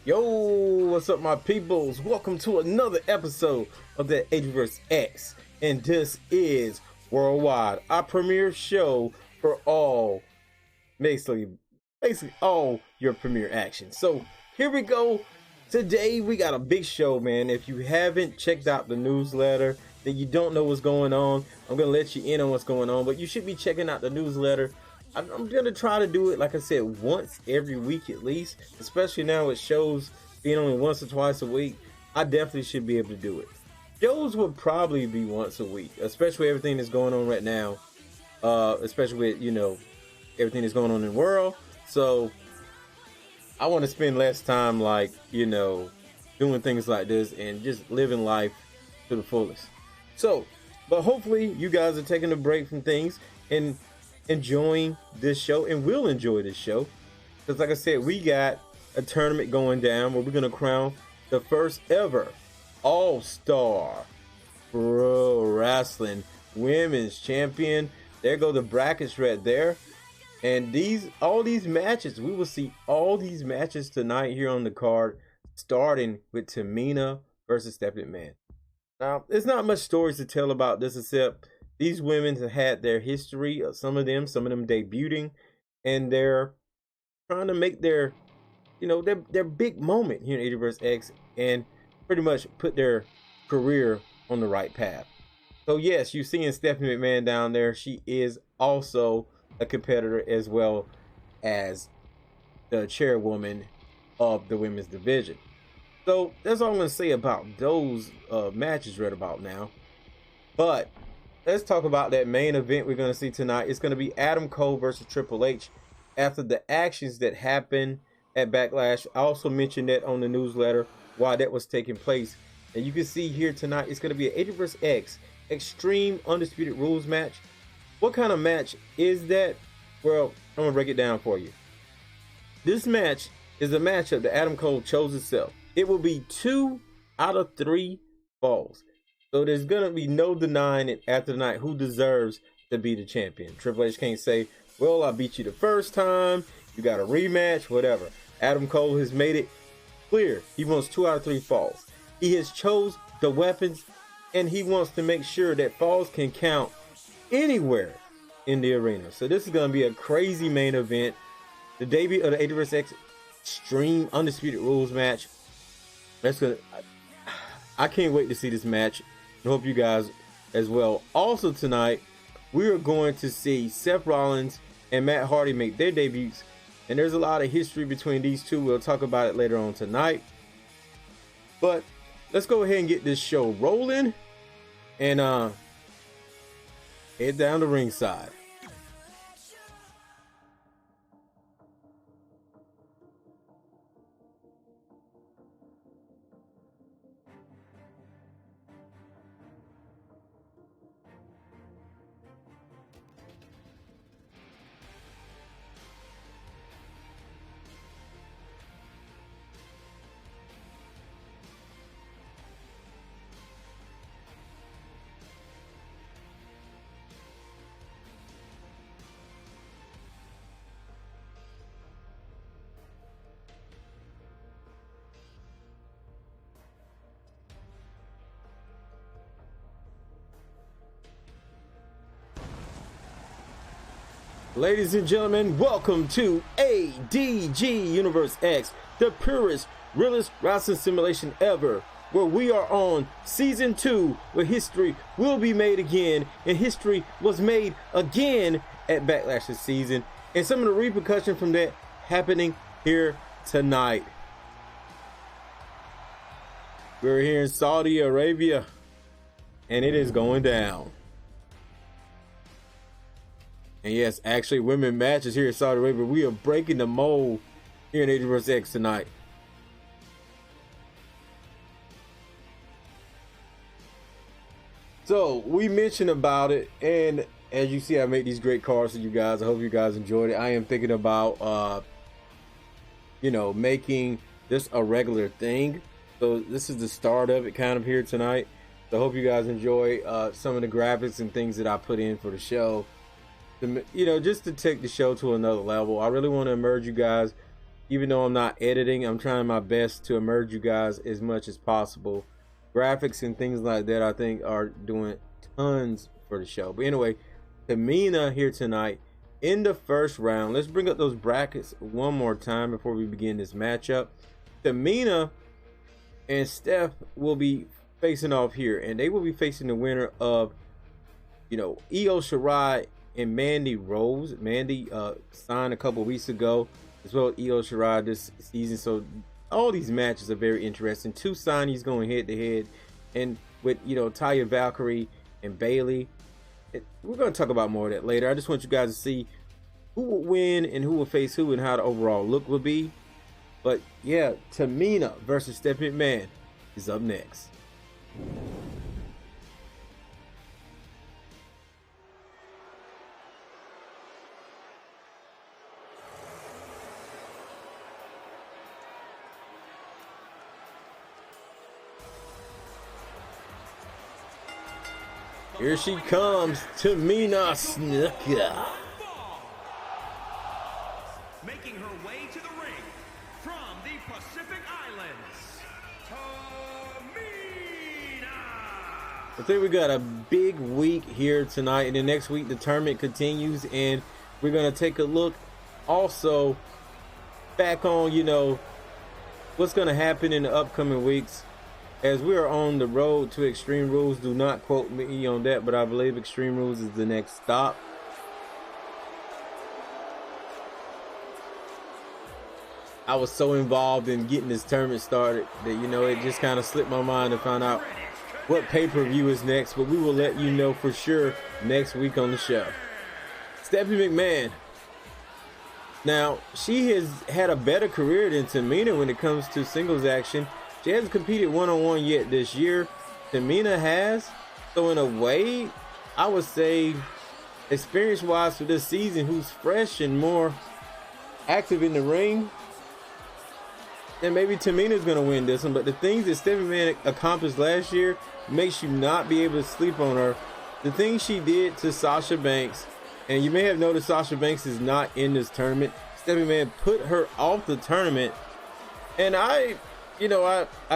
Yo, what's up, my peoples? Welcome to another episode of the ADGUEX, and this is Worldwide, our premiere show for all, basically all your premiere action. So here we go. Today we got a big show, man. If you haven't checked out the newsletter, then you don't know what's going on. I'm gonna let you in on what's going on, but you should be checking out the newsletter. I'm gonna try to do it, like I said, once every week at least, especially now with shows being only once or twice a week. I definitely should be able to do it. Shows will probably be once a week, especially everything that's going on right now, especially with, everything that's going on in the world. So I want to spend less time, doing things like this and just living life to the fullest. So, but hopefully you guys are taking a break from things and enjoying this show, and will enjoy this show, because like I said, we got a tournament going down where we're gonna crown the first ever all-star pro wrestling women's champion. There go the brackets right there, and all these matches, we will see all these matches tonight here on the card, starting with Tamina versus Seth McMahon. Now, there's not much stories to tell about this, except these women have had their history. Some of them debuting, and they're trying to make their big moment here in ADGUEX, and pretty much put their career on the right path. So yes, you're seeing Stephanie McMahon down there. She is also a competitor, as well as the chairwoman of the women's division. So that's all I'm going to say about those matches right about now. But let's talk about that main event we're going to see tonight. It's going to be Adam Cole versus Triple H after the actions that happened at Backlash. I also mentioned that on the newsletter, why that was taking place. And you can see here tonight, it's going to be an ADGUEX-Treme Undisputed Rules Match. What kind of match is that? Well, I'm going to break it down for you. This match is a matchup that Adam Cole chose himself. It will be 2 out of 3 falls. So there's going to be no denying it after the night who deserves to be the champion. Triple H can't say, well, I beat you the first time, you got a rematch, whatever. Adam Cole has made it clear he wants 2 out of 3 falls. He has chose the weapons, and he wants to make sure that falls can count anywhere in the arena. So this is going to be a crazy main event. The debut of the ADGUEX-Treme Undisputed Rules Match. I can't wait to see this match. I hope you guys as well. Also tonight, we are going to see Seth Rollins and Matt Hardy make their debuts, and there's a lot of history between these two. We'll talk about it later on tonight. But let's go ahead and get this show rolling and head down to ringside. Ladies and gentlemen, welcome to ADG Universe X, the purest, realest wrestling simulation ever, where we are on season 2, where history will be made again, and history was made again at Backlash this season, and some of the repercussions from that happening here tonight. We're here in Saudi Arabia, and it is going down. And yes, actually, women matches here in Saudi Arabia. We are breaking the mold here in ADGUEX tonight. So we mentioned about it, and as you see, I made these great cards for you guys. I hope you guys enjoyed it. I am thinking about, making this a regular thing. So this is the start of it, kind of here tonight. So I hope you guys enjoy some of the graphics and things that I put in for the show. Just to take the show to another level. I really want to immerse you guys Even though I'm not editing, I'm trying my best to immerse you guys as much as possible. Graphics and things like that, I think, are doing tons for the show. But anyway, Tamina here tonight in the first round. Let's bring up those brackets one more time before we begin this matchup. Tamina and Seth will be facing off here, and they will be facing the winner of, Io Shirai and Mandy Rose. Mandy signed a couple weeks ago, as well as Io Shirai this season. So all these matches are very interesting. Two signees going head to head, and with Taya Valkyrie and Bayley. We're going to talk about more of that later. I just want you guys to see who will win and who will face who and how the overall look will be. But yeah, Tamina versus Steph McMahon is up next. Here she comes, Tamina Snuka. Making her way to the ring from the Pacific Islands, Tamina. I think we got a big week here tonight, and the next week the tournament continues, and we're gonna take a look also back on what's gonna happen in the upcoming weeks. As we are on the road to Extreme Rules, do not quote me on that, but I believe Extreme Rules is the next stop. I was so involved in getting this tournament started that, it just kind of slipped my mind to find out what pay-per-view is next, but we will let you know for sure next week on the show. Stephanie McMahon. Now, she has had a better career than Tamina when it comes to singles action. She hasn't competed one-on-one yet this year. Tamina has. So in a way, I would say, experience-wise for this season, who's fresh and more active in the ring, and maybe Tamina's going to win this one. But the things that Stephanie McMahon accomplished last year makes you not be able to sleep on her. The things she did to Sasha Banks, and you may have noticed Sasha Banks is not in this tournament. Stephanie McMahon put her off the tournament, and I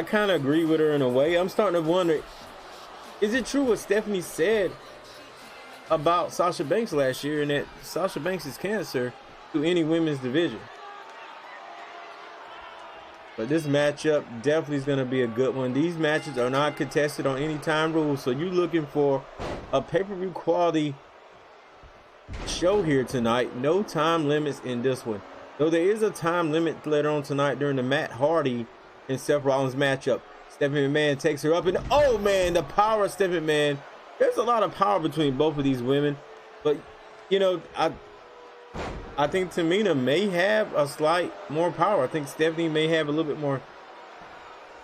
kind of agree with her in a way. I'm starting to wonder, is it true what Stephanie said about Sasha Banks last year, and that Sasha Banks is cancer to any women's division? But this matchup definitely is going to be a good one. These matches are not contested on any time rules, so you're looking for a pay-per-view quality show here tonight. No time limits in this one, though there is a time limit later on tonight during the Matt Hardy and Seth Rollins matchup. Stephanie McMahon takes her up, and oh man, the power of Stephanie McMahon. There's a lot of power between both of these women, but I think Tamina may have a slight more power. I think Stephanie may have a little bit more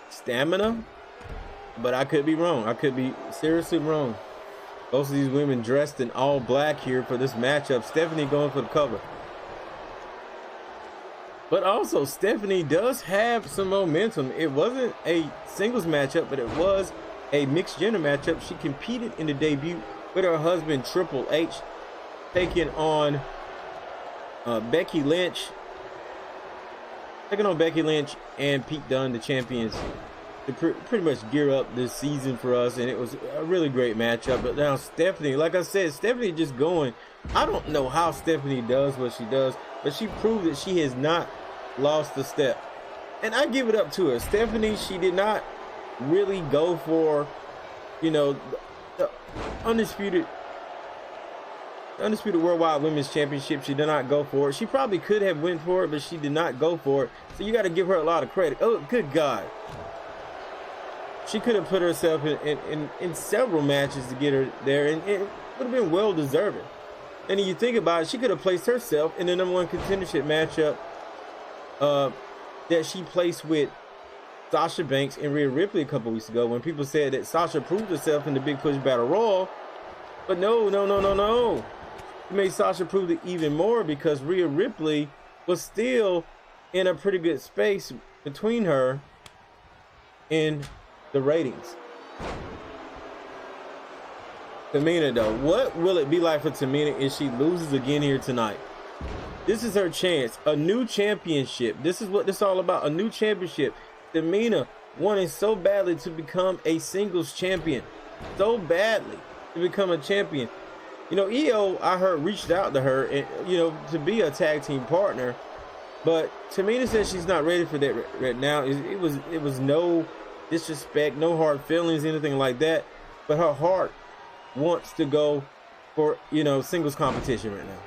stamina, but I could be wrong. I could be seriously wrong. Both of these women dressed in all black here for this matchup. Stephanie going for the cover. But also, Stephanie does have some momentum. It wasn't a singles matchup, but it was a mixed gender matchup. She competed in the debut with her husband, Triple H, taking on Becky Lynch. Taking on Becky Lynch and Pete Dunne, the champions, to pretty much gear up this season for us. And it was a really great matchup. But now Stephanie, like I said, Stephanie just going. I don't know how Stephanie does what she does, but she proved that she has not lost a step, and I give it up to her. Stephanie, she did not really go for the undisputed worldwide women's championship. She did not go for it. She probably could have went for it, but she did not go for it, so you got to give her a lot of credit. Oh good God, she could have put herself in several matches to get her there, and it would have been well deserving. And if you think about it, she could have placed herself in the #1 contendership matchup that she placed with Sasha Banks and Rhea Ripley a couple weeks ago, when people said that Sasha proved herself in the Big Push Battle Royal. But no. It made Sasha prove it even more, because Rhea Ripley was still in a pretty good space between her in the ratings. Tamina, though, what will it be like for Tamina if she loses again here tonight? This is her chance, a new championship. This is what this is all about, a new championship. Tamina wanted so badly to become a singles champion, so badly to become a champion. You know, EO, I heard, reached out to her and, you know, to be a tag team partner, but Tamina says she's not ready for that right now. It was no disrespect, no hard feelings, anything like that, but her heart wants to go for, you know, singles competition right now.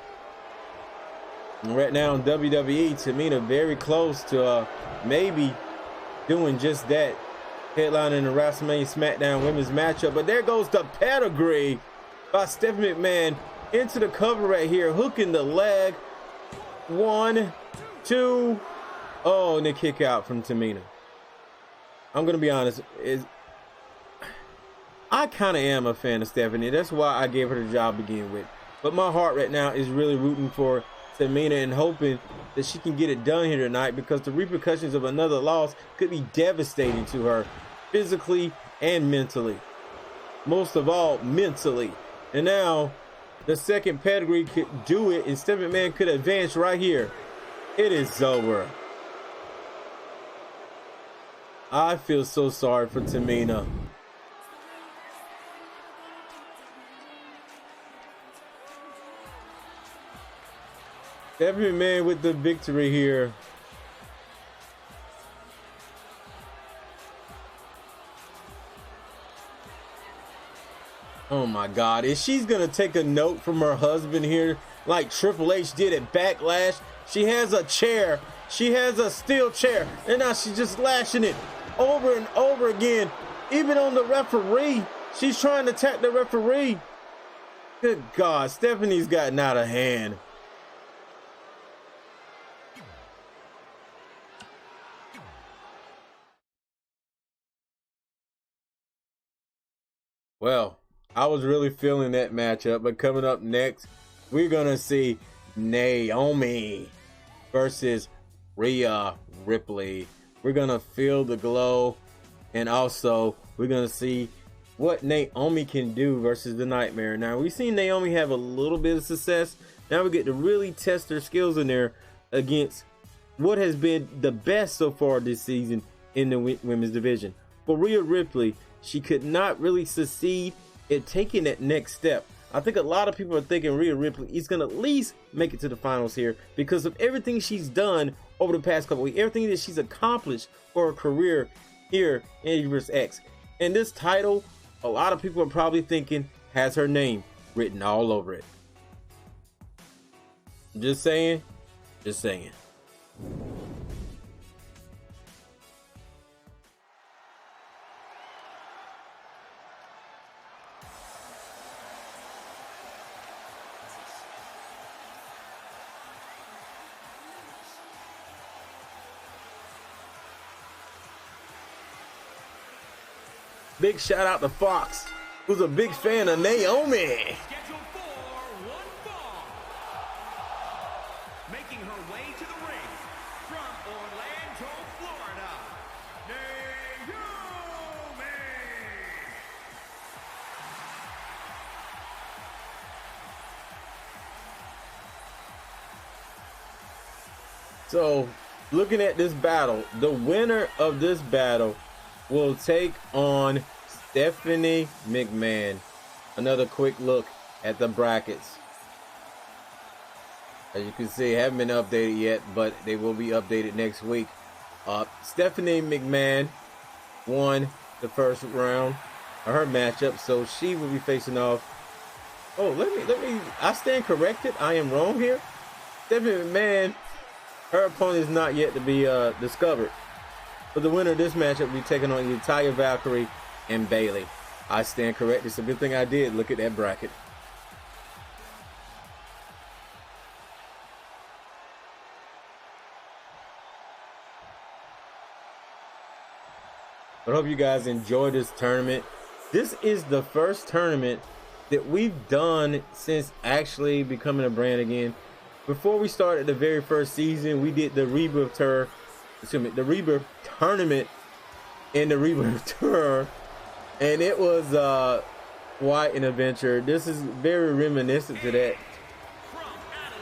And right now in WWE, Tamina very close to maybe doing just that, headlining the WrestleMania SmackDown Women's matchup. But there goes the pedigree by Stephanie McMahon into the cover right here, hooking the leg. 1, 2. Oh, and the kick out from Tamina. I'm gonna be honest, I kind of am a fan of Stephanie. That's why I gave her the job to begin with. But my heart right now is really rooting for Tamina and hoping that she can get it done here tonight, because the repercussions of another loss could be devastating to her physically and mentally. Most of all, mentally. And now the second pedigree could do it, and Stephanie McMahon could advance right here. It is over. I feel so sorry for Tamina. Stephanie McMahon with the victory here. Oh my God, is she's gonna take a note from her husband here like Triple H did at Backlash? She has a chair, she has a steel chair, and now she's just lashing it over and over again, even on the referee. She's trying to attack the referee. Good God, Stephanie's gotten out of hand. Well, I was really feeling that matchup, but coming up next, we're gonna see Naomi versus Rhea Ripley. We're gonna feel the glow, and also we're gonna see what Naomi can do versus the Nightmare. Now, we've seen Naomi have a little bit of success. Now we get to really test her skills in there against what has been the best so far this season in the women's division. For Rhea Ripley, she could not really succeed at taking that next step. I think a lot of people are thinking Rhea Ripley is going to at least make it to the finals here because of everything she's done over the past couple weeks, everything that she's accomplished for her career here in ADGUEX. And this title, a lot of people are probably thinking, has her name written all over it. Just saying. Just saying. Big shout out to Fox, who's a big fan of Naomi. Scheduled for one fall. Making her way to the ring from Orlando, Florida, Naomi. So, looking at this battle, the winner of this battle will take on Stephanie McMahon. Another quick look at the brackets. As you can see, haven't been updated yet, but they will be updated next week. Stephanie McMahon won the first round of her matchup, so she will be facing off. Oh, let me. I stand corrected. I am wrong here. Stephanie McMahon, her opponent is not yet to be discovered. But the winner of this matchup will be taking on either Taya Valkyrie and Bayley. I stand correct. It's a good thing I did look at that bracket. But I hope you guys enjoy this tournament. This is the first tournament that we've done since actually becoming a brand again. Before we started the very first season, we did the Rebirth Tour. The Rebirth Tournament in the Rebirth Tour, and it was quite an adventure. This is very reminiscent to that,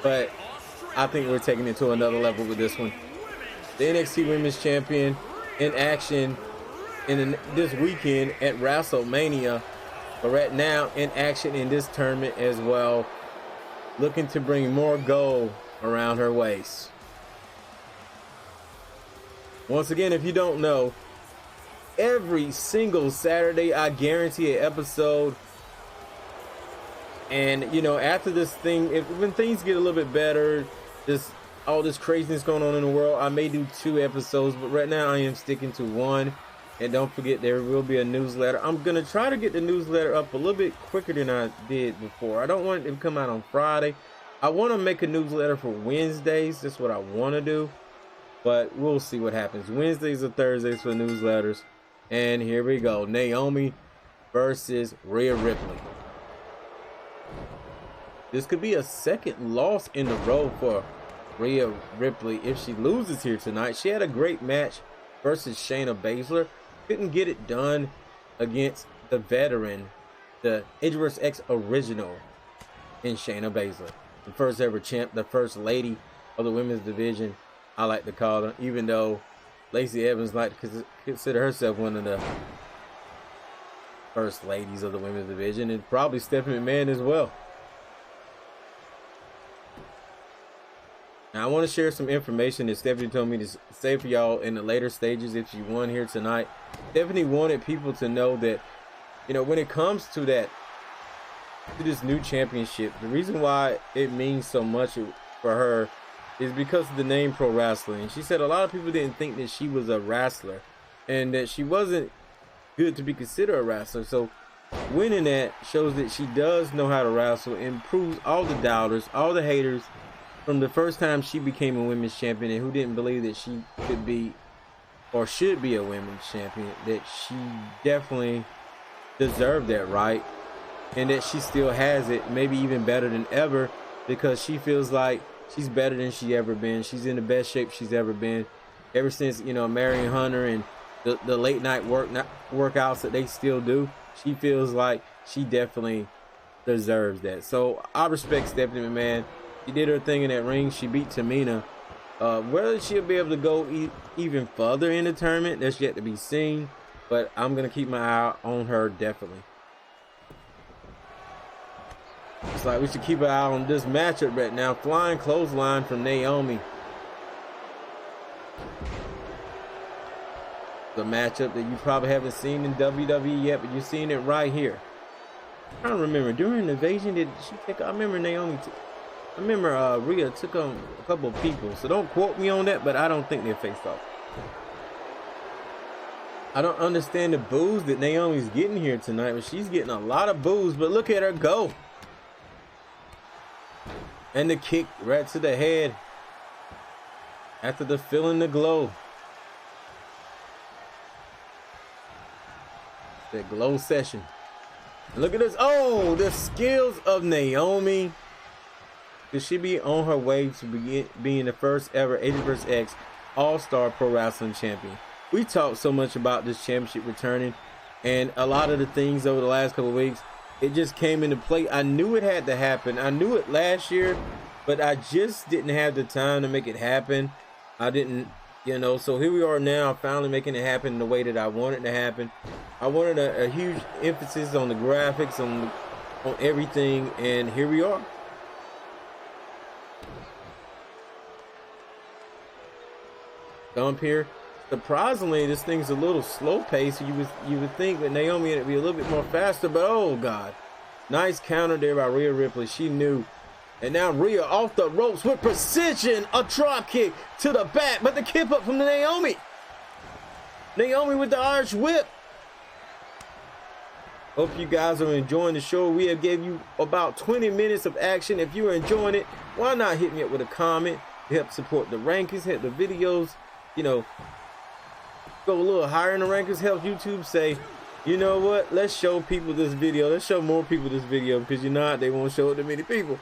but I think we're taking it to another level with this one. The NXT Women's Champion in action this weekend at WrestleMania, but right now in action in this tournament as well, looking to bring more gold around her waist. Once again, if you don't know, every single Saturday I guarantee an episode. And you know, after this thing, when things get a little bit better, just all this craziness going on in the world, I may do 2 episodes, but right now I am sticking to 1. And don't forget, there will be a newsletter. I'm gonna try to get the newsletter up a little bit quicker than I did before. I don't want it to come out on Friday. I want to make a newsletter for Wednesdays. That's what I want to do, but we'll see what happens. Wednesdays or Thursdays for newsletters. And here we go, Naomi versus Rhea Ripley. This could be a second loss in a row for Rhea Ripley if she loses here tonight. She had a great match versus Shayna Baszler. Couldn't get it done against the veteran, the ADGUEX original in Shayna Baszler. The first ever champ, the first lady of the women's division, I like to call her, even though Lacey Evans like to consider herself one of the first ladies of the women's division, and probably Stephanie McMahon as well. Now, I want to share some information that Stephanie told me to say for y'all in the later stages if she won here tonight. Stephanie wanted people to know that, you know, when it comes to this new championship, the reason why it means so much for her is because of the name pro wrestling. She said a lot of people didn't think that she was a wrestler and that she wasn't good to be considered a wrestler. So winning that shows that she does know how to wrestle and proves all the doubters, all the haters from the first time she became a women's champion and who didn't believe that she could be or should be a women's champion, that she definitely deserved that right, and that she still has it, maybe even better than ever, because she feels like she's better than she ever been. She's in the best shape she's ever been ever since, you know, Marion Hunter and the late night workouts that they still do. She feels like she definitely deserves that. So I respect Stephanie McMahon. She did her thing in that ring. She beat Tamina. Whether she'll be able to go even further in the tournament, that's yet to be seen. But I'm going to keep my eye on her, definitely. It's like we should keep an eye on this matchup right now. Flying clothesline from Naomi. The matchup that you probably haven't seen in WWE yet, but you're seeing it right here. I don't remember. During the invasion, did she take... I remember Naomi... I remember Rhea took on a couple of people, so don't quote me on that, but I don't think they faced off. I don't understand the boos that Naomi's getting here tonight, but she's getting a lot of boos, but look at her go. And the kick right to the head after the feeling the glow. That glow session. And look at this. Oh, the skills of Naomi. Could she be on her way to being the first ever ADGUEX All-Star Pro Wrestling Champion? We talked so much about this championship returning, and a lot of the things over the last couple of weeks, it just came into play. I knew it had to happen. I knew it last year, but I just didn't have the time to make it happen. I didn't, you know, so here we are now, finally making it happen the way that I wanted to happen. I wanted a huge emphasis on the graphics, on everything, and here we are. Dump here. Surprisingly, this thing's a little slow paced. You would think that Naomi would be a little bit more faster, but oh god. Nice counter there by Rhea Ripley. She knew. And now Rhea off the ropes with precision. A drop kick to the back, but the kip up from the Naomi. Naomi with the Irish whip. Hope you guys are enjoying the show. We have gave you about 20 minutes of action. If you are enjoying it, why not hit me up with a comment to help support the rankings, help the videos, you know, go a little higher in the rankings, help YouTube say, you know what, let's show people this video. Let's show more people this video, because you know they won't show it to many people.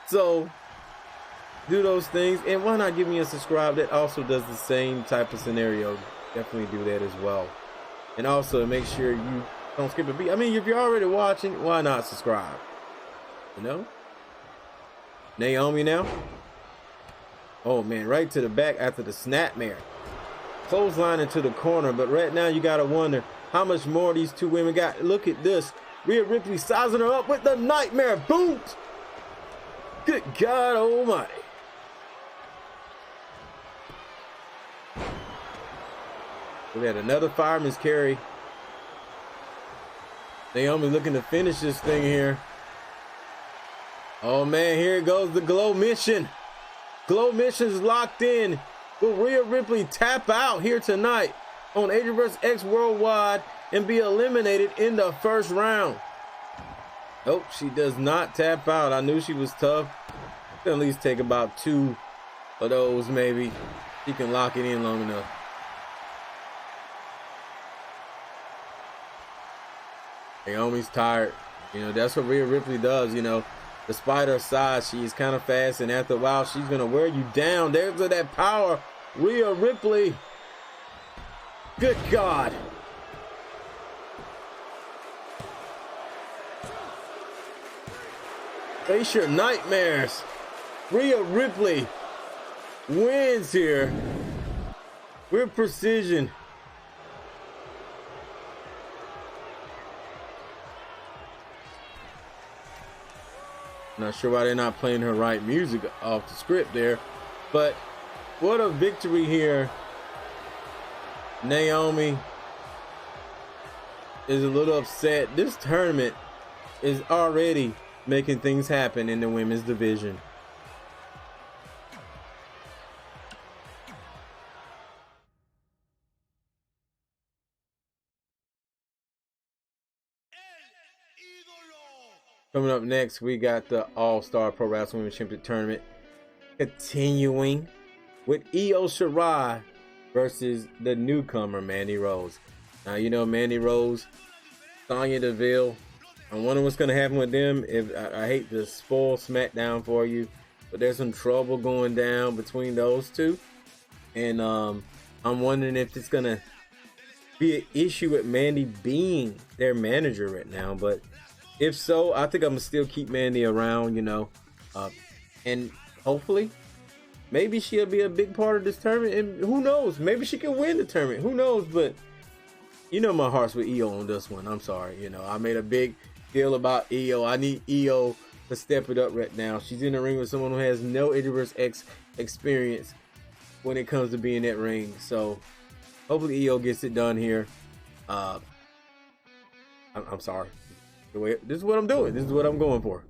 So do those things, and why not give me a subscribe that also does the same type of scenario. Definitely do that as well. And also make sure you don't skip a beat. I mean, if you're already watching, why not subscribe? You know? Naomi now. Oh man, right to the back after the snapmare. Clothesline into the corner, but right now you gotta wonder how much more these two women got. Look at this. Rhea Ripley sizing her up with the nightmare boot. Good God almighty. We had another fireman's carry. Naomi looking to finish this thing here. Oh man, here it goes, the Glow Mission. Glow Mission's locked in. Will Rhea Ripley tap out here tonight on ADGUEX Worldwide and be eliminated in the first round? Nope, she does not tap out. I knew she was tough. Can at least take about 2 of those maybe. She can lock it in long enough. Naomi's tired. You know, that's what Rhea Ripley does, you know. Despite her size, she's kind of fast, and after a while, she's going to wear you down. There's that power. Rhea Ripley. Good God. Face your nightmares. Rhea Ripley wins here with precision. Not sure why they're not playing her right music off the script there, but what a victory here. Naomi is a little upset. This tournament is already making things happen in the women's division. Coming up next, we got the All-Star Pro Wrestling Women's Championship Tournament continuing with Io Shirai versus the newcomer Mandy Rose. Now, you know, Mandy Rose, Sonya Deville. I wonder what's going to happen with them. If I hate to spoil SmackDown for you, but there's some trouble going down between those two. And I'm wondering if it's going to be an issue with Mandy being their manager right now. But if so, I think I'm going to still keep Mandy around, you know. And hopefully, maybe she'll be a big part of this tournament. And who knows? Maybe she can win the tournament. Who knows? But you know my heart's with Io on this one. I'm sorry. You know, I made a big deal about Io. I need Io to step it up right now. She's in the ring with someone who has no ADGUEX experience when it comes to being in that ring. So hopefully Io gets it done here. I'm sorry. This is what I'm doing. This is what I'm going for.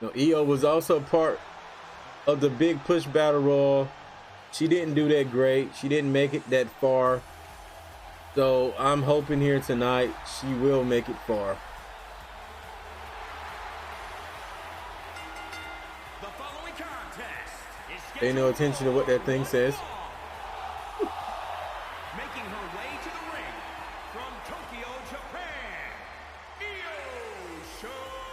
Now, Io was also part of the big push battle royal. She didn't do that great. She didn't make it that far. So I'm hoping here tonight she will make it far. The following contest is Pay no attention to what that thing says. making her way to the ring from Tokyo, Japan, Io Shirai.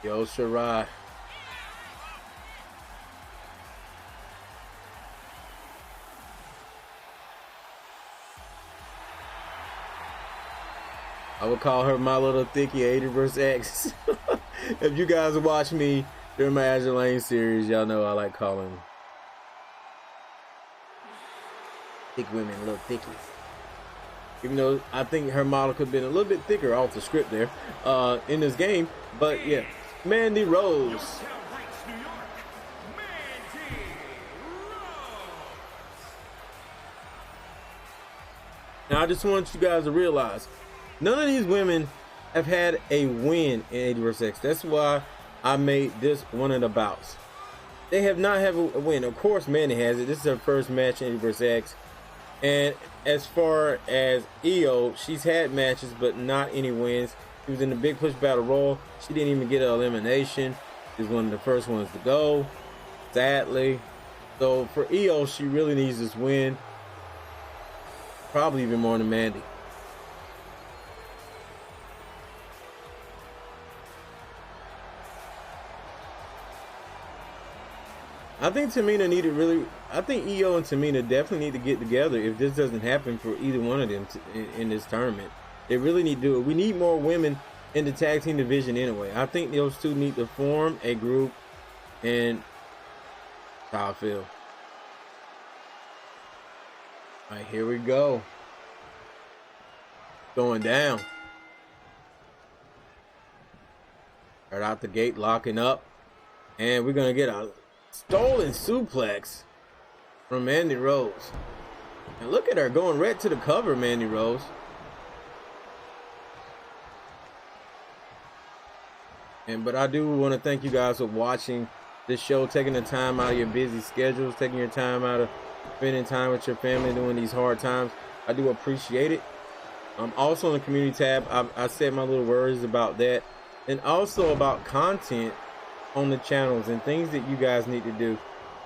Yo, Shirai. I would call her my little thicky ADGUEX. If you guys watch me during my Azure Lane series, y'all know I like calling thick women little thickies. Even though I think her model could have been a little bit thicker off the script there in this game. But yeah, Mandy Rose. Now I just want you guys to realize, none of these women have had a win in ADGUEX. That's why I made this one of the bouts. They have not had a win. Of course, Mandy has it. This is her first match in ADGUEX. And as far as Io, she's had matches, but not any wins. She was in the Big Push Battle Royal. She didn't even get an elimination. She was one of the first ones to go, sadly. So for Io, she really needs this win. Probably even more than Mandy. I think Tamina needed really. I think EO and Tamina definitely need to get together if this doesn't happen for either one of them in this tournament. They really need to do it. We need more women in the tag team division anyway. I think those two need to form a group, and how I feel. All right, here we go. Going down. Right out the gate, locking up, and we're gonna get a stolen suplex from Mandy Rose. And look at her going right to the cover, Mandy Rose. But I do want to thank you guys for watching this show, taking the time out of your busy schedules, taking your time out of spending time with your family during these hard times. I do appreciate it. Also in the community tab, I said my little words about that, and also about content on the channels and things that you guys need to do.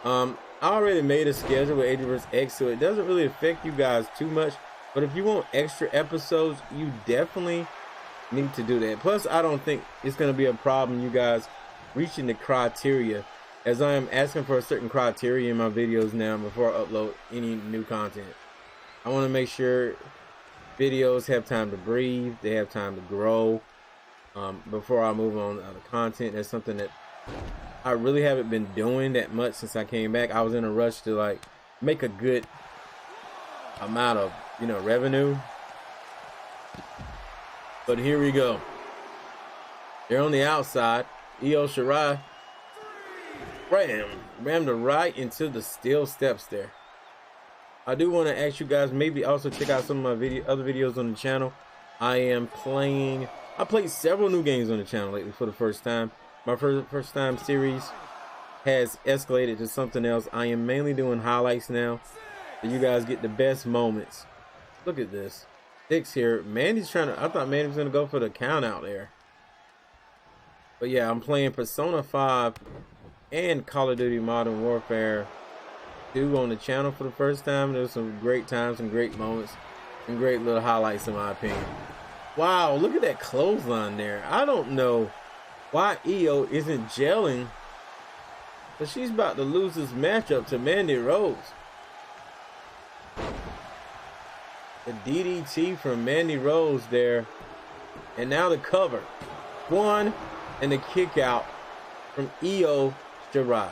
I already made a schedule with ADGUEX, so it doesn't really affect you guys too much. But if you want extra episodes, you definitely need to do that. Plus, I don't think it's going to be a problem you guys reaching the criteria, as I am asking for a certain criteria in my videos now before I upload any new content. I want to make sure videos have time to breathe, they have time to grow, before I move on to other content. That's something that I really haven't been doing that much since I came back. I was in a rush to like make a good amount of, revenue. But here we go. They're on the outside. Io Shirai rammed her right into the steel steps there. I do want to ask you guys, maybe also check out some of my other videos on the channel. I played several new games on the channel lately for the first time. My first time series has escalated to something else. I am mainly doing highlights now, so you guys get the best moments. Look at this. 6 here. Mandy's I thought Mandy was going to go for the count out there. But yeah, I'm playing Persona 5 and Call of Duty Modern Warfare 2 on the channel for the first time. There was some great times, some great moments, some great little highlights in my opinion. Wow, look at that clothesline there. I don't know why Io isn't gelling, but she's about to lose this matchup to Mandy Rose. The DDT from Mandy Rose there. And now the cover. 1, and the kick out from Io Shirai.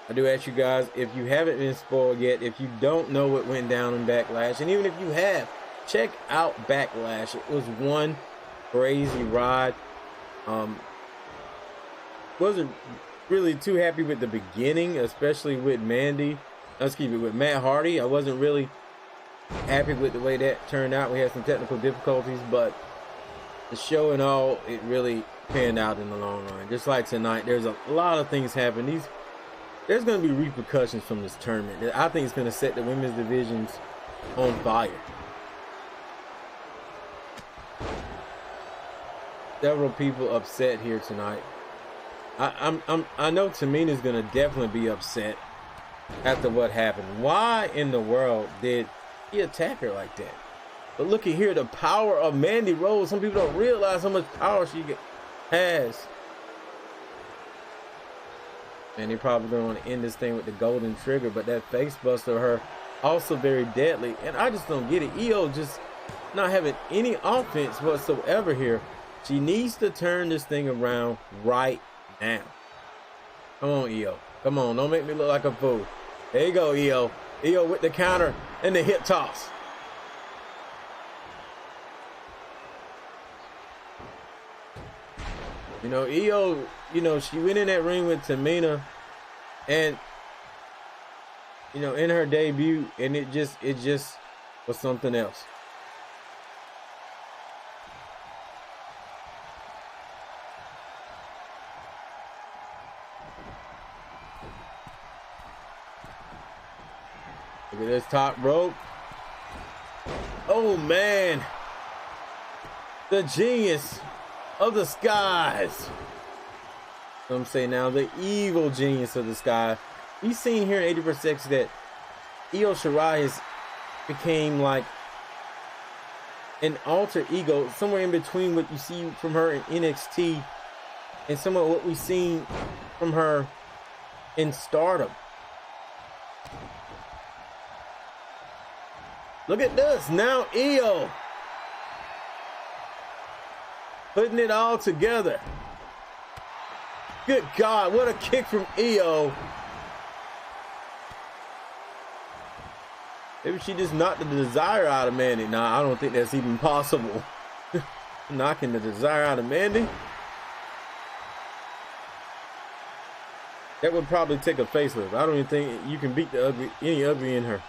I do ask you guys, if you haven't been spoiled yet, if you don't know what went down in Backlash, and even if you have, check out Backlash. It was one crazy ride. Wasn't really too happy with the beginning, especially with with Matt Hardy. I wasn't really happy with the way that turned out. We had some technical difficulties, but the show and all, it really panned out in the long run. Just like tonight, there's a lot of things happening. There's going to be repercussions from this tournament. I think it's going to set the women's divisions on fire. Several people upset here tonight. I know Tamina's going to definitely be upset after what happened. Why in the world did he attack her like that? But look at here, the power of Mandy Rose. Some people don't realize how much power she has. And they probably don't want to end this thing with the golden trigger, but that face buster of her also very deadly. And I just don't get it. Io just not having any offense whatsoever here. She needs to turn this thing around right now. Come on, Io. Come on, don't make me look like a fool. There you go, Io. Io with the counter and the hip toss. Io, she went in that ring with Tamina, and in her debut, and it just was something else. Look at this top rope. Oh man, the genius of the skies. Some say now the evil genius of the sky. We've seen here in ADGUEX that Io Shirai has became like an alter ego, somewhere in between what you see from her in NXT and some of what we've seen from her in Stardom. Look at this. Now Io putting it all together. Good God, what a kick from Io. Maybe she just knocked the desire out of Mandy. Nah, I don't think that's even possible. Knocking the desire out of Mandy? That would probably take a facelift. I don't even think you can beat the ugly, any ugly in her.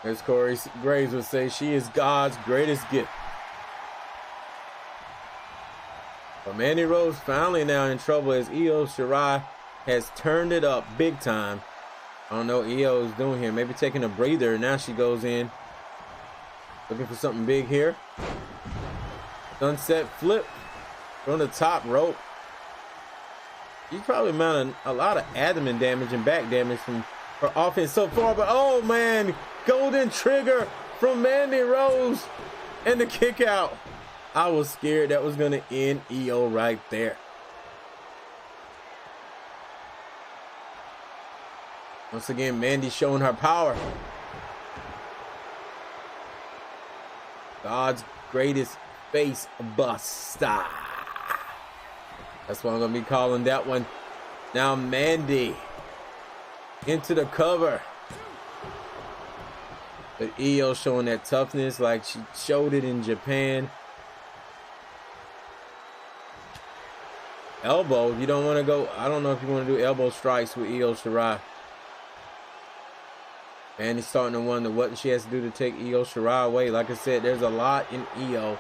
As Corey Graves would say, she is God's greatest gift. But Mandy Rose finally now in trouble as Io Shirai has turned it up big time. I don't know what Io is doing here. Maybe taking a breather. Now she goes in. Looking for something big here. Sunset flip from the top rope. She's probably mounting a lot of abdomen damage and back damage from her offense so far. But oh man, golden trigger from Mandy Rose and the kick out. I was scared that was going to end Io right there. Once again, Mandy showing her power. God's greatest face buster. That's what I'm going to be calling that one. Now Mandy into the cover. But Io showing that toughness like she showed it in Japan. Elbow, you don't want to go. I don't know if you want to do elbow strikes with Io Shirai. Mandy's starting to wonder what she has to do to take Io Shirai away. Like I said, there's a lot in Io.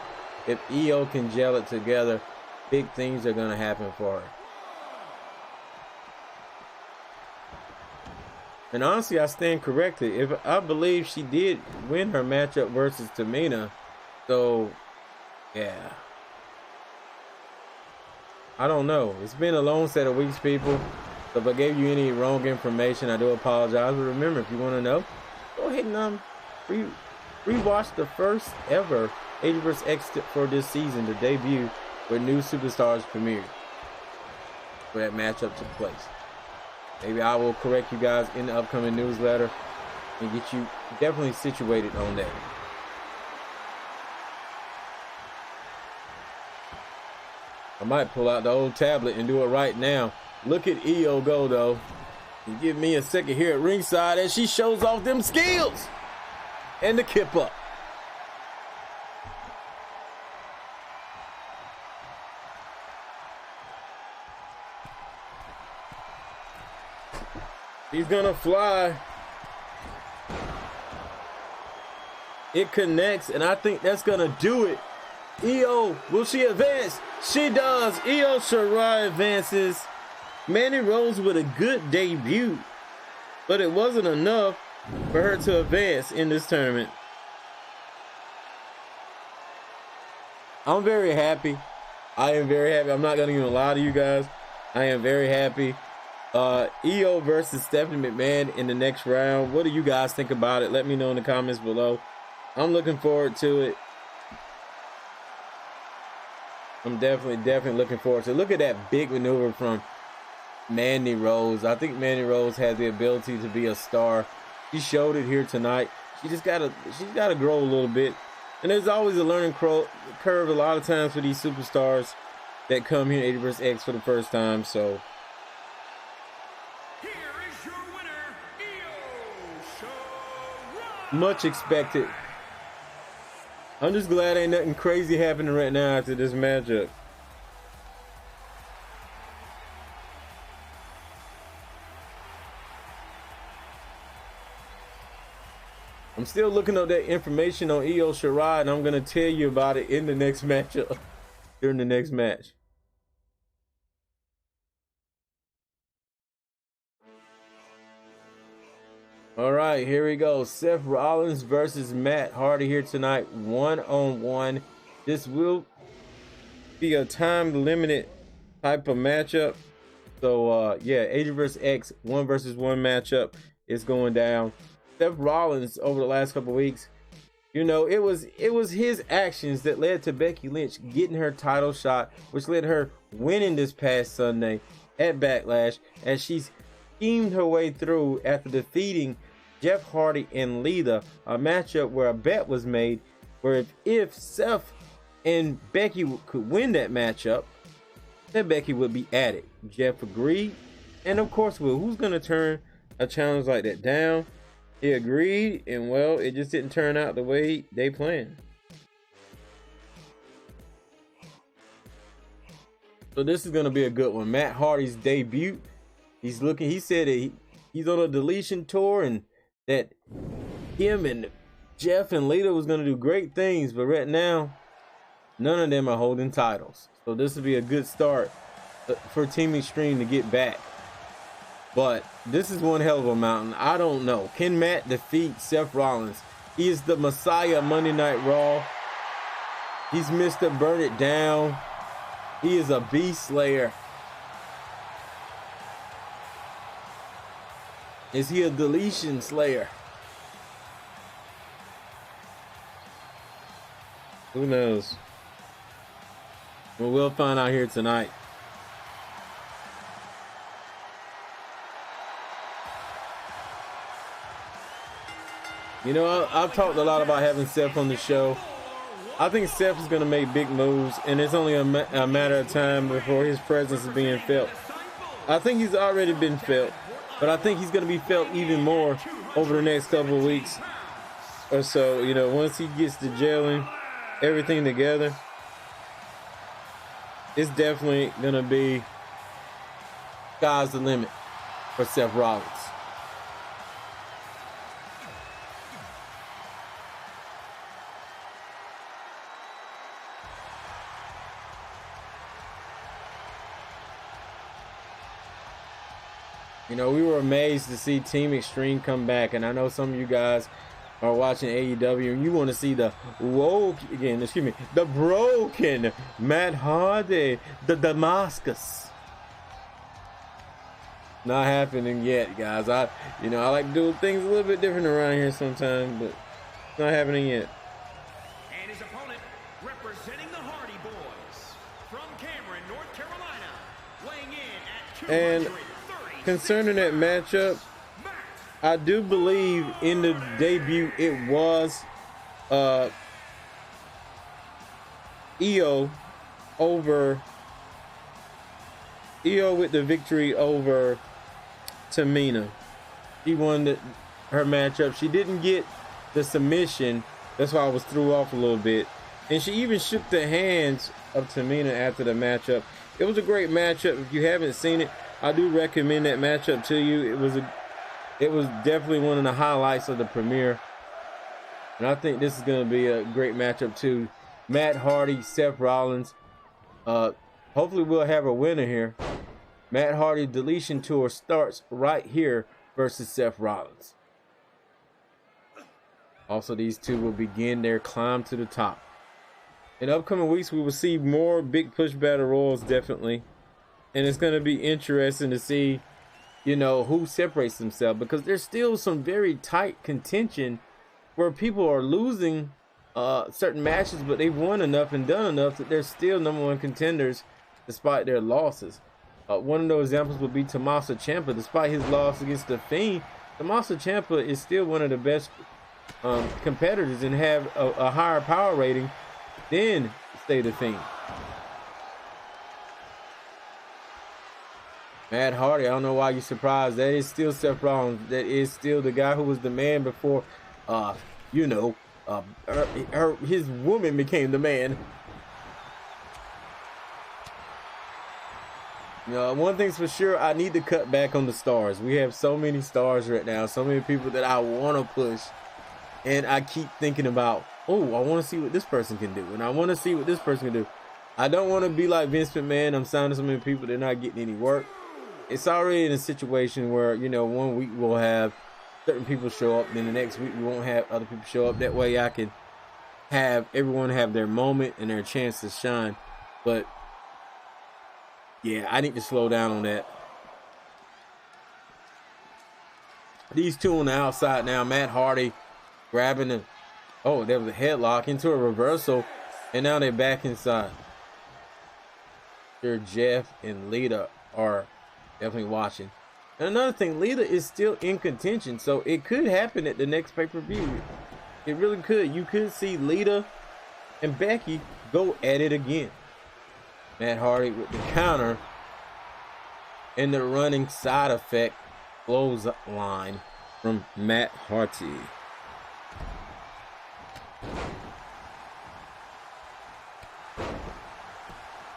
If Io can gel it together, big things are going to happen for her. And honestly, I stand corrected. If I believe she did win her matchup versus Tamina. So, yeah. I don't know. It's been a long set of weeks, people. So if I gave you any wrong information, I do apologize. But remember, if you want to know, go ahead and rewatch the first ever ADGUEX for this season, the debut where new superstars premiered, where that matchup took place. Maybe I will correct you guys in the upcoming newsletter and get you definitely situated on that. I might pull out the old tablet and do it right now. Look at Io go though. And give me a second here at ringside as she shows off them skills. And the kip up. He's gonna fly. It connects, and I think that's gonna do it. Io, will she advance? She does. Io Shirai advances. Mandy Rose with a good debut, but it wasn't enough for her to advance in this tournament. I'm very happy. I am very happy. I'm not gonna even lie to you guys. I am very happy. Io versus Stephanie McMahon in the next round. What do you guys think about it? Let me know in the comments below. I'm looking forward to it. I'm definitely looking forward to it. Look at that big maneuver from Mandy Rose. I think Mandy Rose has the ability to be a star. She showed it here tonight. She's gotta grow a little bit. And there's always a learning curve a lot of times for these superstars that come here in ADGUEX for the first time. So Here is your winner, Io Shirai. much expected. I'm just glad ain't nothing crazy happening right now after this matchup. I'm still looking up that information on Io Shirai, and I'm going to tell you about it in the next matchup, during the next match. All right, here we go. Seth Rollins versus Matt Hardy here tonight, one-on-one. This will be a time-limited type of matchup. So, yeah, ADGUEX 1 versus 1 matchup is going down. Seth Rollins, over the last couple weeks, You know, it was his actions that led to Becky Lynch getting her title shot, which led her winning this past Sunday at Backlash, as she's schemed her way through after defeating Jeff Hardy and Lita, a matchup where a bet was made where if Seth and Becky could win that matchup, then Becky would be added. Jeff agreed, and of course, well, who's gonna turn a challenge like that down? He agreed, and well, it just didn't turn out the way they planned. So this is gonna be a good one. Matt Hardy's debut. He said that he's on a deletion tour, and that him and Jeff and Lita was gonna do great things, but right now, none of them are holding titles. So this will be a good start for Team Extreme to get back. But this is one hell of a mountain. I don't know. Can Matt defeat Seth Rollins? He is the Messiah of Monday Night Raw. He's Mr. Burn It Down. He is a beast slayer. Is he a deletion slayer? Who knows? Well, we'll find out here tonight. You know, I've talked a lot about having Seth on the show. I think Seth is going to make big moves, and it's only a matter of time before his presence is being felt. I think he's already been felt, but I think he's going to be felt even more over the next couple of weeks or so. You know, once he gets to gelling everything together, it's definitely going to be sky's the limit for Seth Rollins. You know, we were amazed to see Team Extreme come back, and I know some of you guys are watching AEW and you want to see the broken Matt Hardy, the Damascus. Not happening yet, guys. I like doing things a little bit different around here sometimes, but it's not happening yet. And his opponent, representing the Hardy Boys, from Cameron, North Carolina, weighing in at 230. Concerning that matchup, I do believe in the debut it was Io with the victory over Tamina. She won her matchup. She didn't get the submission. That's why I was threw off a little bit. And she even shook the hands of Tamina after the matchup. It was a great matchup. If you haven't seen it, I do recommend that matchup to you. It was definitely one of the highlights of the premiere. And I think this is going to be a great matchup too. Matt Hardy, Seth Rollins. Hopefully we'll have a winner here. Matt Hardy deletion tour starts right here versus Seth Rollins. Also, these two will begin their climb to the top. In upcoming weeks, we will see more big push battle royals, definitely. And it's going to be interesting to see, you know, who separates themselves, because there's still some very tight contention where people are losing certain matches, but they've won enough and done enough that they're still #1 contenders despite their losses. One of those examples would be Tommaso Ciampa. Despite his loss against The Fiend, Tommaso Ciampa is still one of the best competitors and have a higher power rating than The Fiend. Matt Hardy, I don't know why you're surprised. That is still Seth Rollins. That is still the guy who was the man before, his woman became the man. You know, one thing's for sure, I need to cut back on the stars. We have so many stars right now, so many people that I want to push. And I keep thinking about, oh, I want to see what this person can do. And I want to see what this person can do. I don't want to be like Vince McMahon. I'm signing so many people, they're not getting any work. It's already in a situation where, you know, one week we'll have certain people show up, then the next week we won't have other people show up. That way I can have everyone have their moment and their chance to shine. But yeah, I need to slow down on that. These two on the outside now, Matt Hardy grabbing the Oh, there was a headlock into a reversal, and now they're back inside. Sure, Jeff and Lita are definitely watching. And another thing, Lita is still in contention, so it could happen at the next pay-per-view. It really could. You could see Lita and Becky go at it again. Matt Hardy with the counter and the running side effect clothesline from Matt Hardy.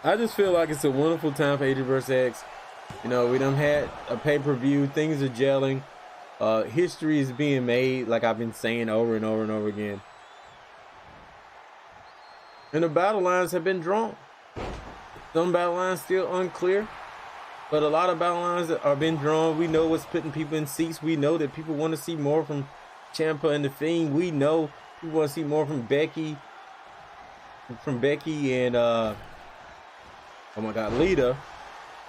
I just feel like it's a wonderful time for ADGUEX. You know, we done had a pay-per-view. Things are gelling. History is being made, like I've been saying over and over and over again. And the battle lines have been drawn. Some battle lines still unclear, but a lot of battle lines that are being drawn. We know what's putting people in seats. We know that people want to see more from Ciampa and The Fiend. We know people want to see more from Becky and oh my God, Lita.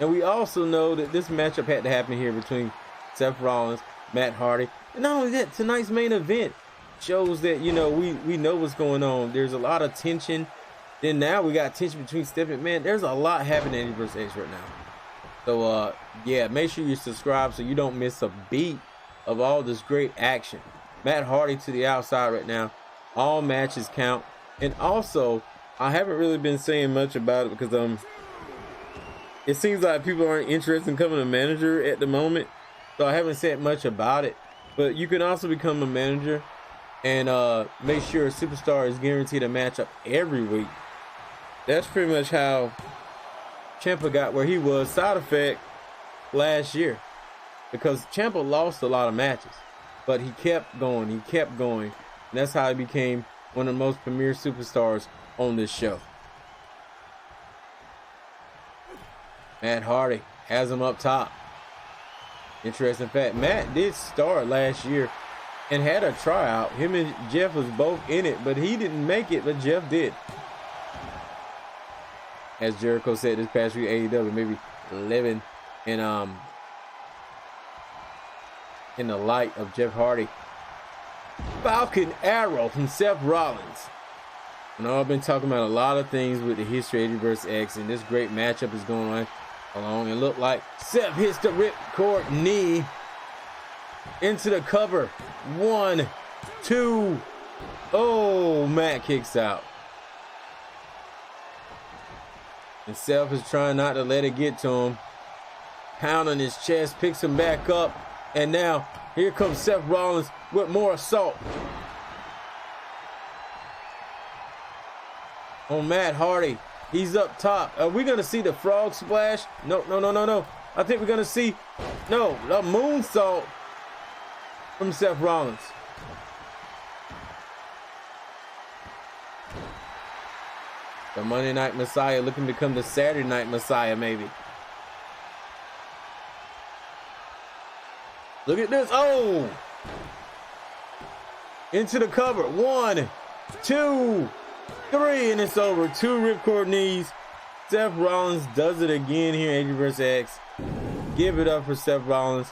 And we also know that this matchup had to happen here between Seth Rollins, Matt Hardy. And not only that, tonight's main event shows that, you know, we know what's going on. There's a lot of tension. Then now we got tension between Steph and McMahon. There's a lot happening in ADGUEX right now. So, yeah, make sure you subscribe so you don't miss a beat of all this great action. Matt Hardy to the outside right now. All matches count. And also, I haven't really been saying much about it because it seems like people aren't interested in becoming a manager at the moment. So I haven't said much about it. But you can also become a manager and make sure a superstar is guaranteed a matchup every week. That's pretty much how Ciampa got where he was, side effect, last year. Because Ciampa lost a lot of matches. But he kept going. And that's how he became one of the most premier superstars on this show. Matt Hardy has him up top. Interesting fact, Matt did start last year and had a tryout. Him and Jeff was both in it, but he didn't make it, but Jeff did. As Jericho said this past week, AEW maybe living in the light of Jeff Hardy. Falcon Arrow from Seth Rollins. And I've been talking about a lot of things with the history of ADGUEX, and this great matchup is going on along. It looked like Seth hits the ripcord knee into the cover. 1, 2. Oh, Matt kicks out. And Seth is trying not to let it get to him. Pounding his chest, picks him back up. And now, here comes Seth Rollins with more assault on Matt Hardy. He's up top. Are we going to see the frog splash? No. I think we're going to see, the moonsault from Seth Rollins. The Monday Night Messiah looking to become the Saturday Night Messiah, maybe. Look at this. Oh! Into the cover. 1, 2, 3, and it's over. 2 ripcord knees. Seth Rollins does it again here in ADGUEX. Give it up for Seth Rollins.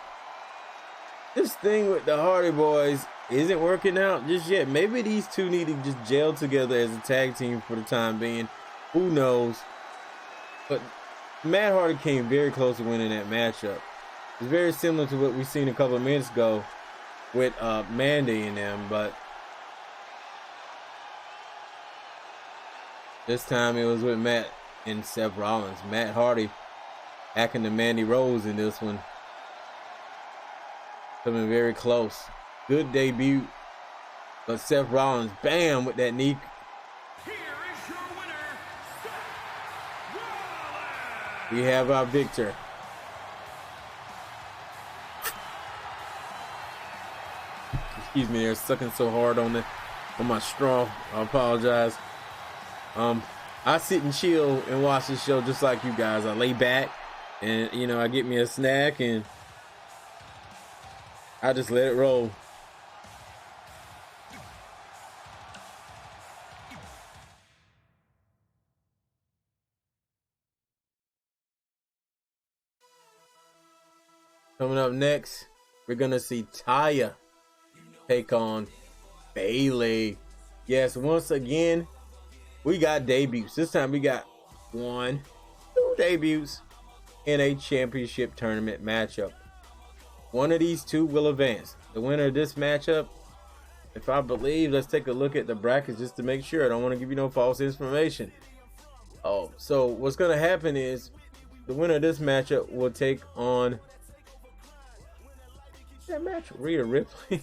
This thing with the Hardy Boys isn't working out just yet. Maybe these two need to just gel together as a tag team for the time being. Who knows? But Matt Hardy came very close to winning that matchup. It's very similar to what we seen a couple of minutes ago with Mandy and them, but this time it was with Matt and Seth Rollins. Matt Hardy hacking the Mandy Rose in this one. Coming very close. Good debut. But Seth Rollins, bam, with that knee. Here is your winner, Seth Rollins. We have our victor. Excuse me, they're sucking so hard on my straw. I apologize. I sit and chill and watch this show just like you guys. I lay back and, I get me a snack and I just let it roll. Coming up next, we're going to see Taya take on Bayley. Yes, once again, we got debuts. This time we got 2 debuts in a championship tournament matchup. One of these two will advance. The winner of this matchup, if I believe, let's take a look at the brackets just to make sure. I don't want to give you no false information. Oh, so what's going to happen is the winner of this matchup will take on that match, Rhea Ripley.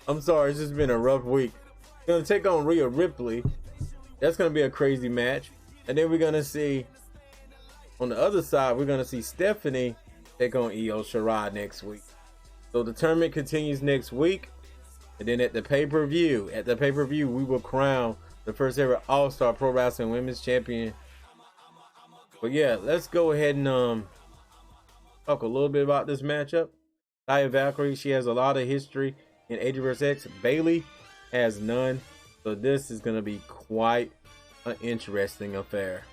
I'm sorry, it's just been a rough week. Going to take on Rhea Ripley. That's going to be a crazy match. And then we're going to see, on the other side, we're going to see Stephanie take on Shirai next week. So the tournament continues next week. And then at the pay-per-view, we will crown the first ever All-Star Pro Wrestling Women's Champion. But yeah, let's go ahead and talk a little bit about this matchup. Taya Valkyrie, she has a lot of history in ADGUEX. Bayley has none. So this is going to be quite an interesting affair.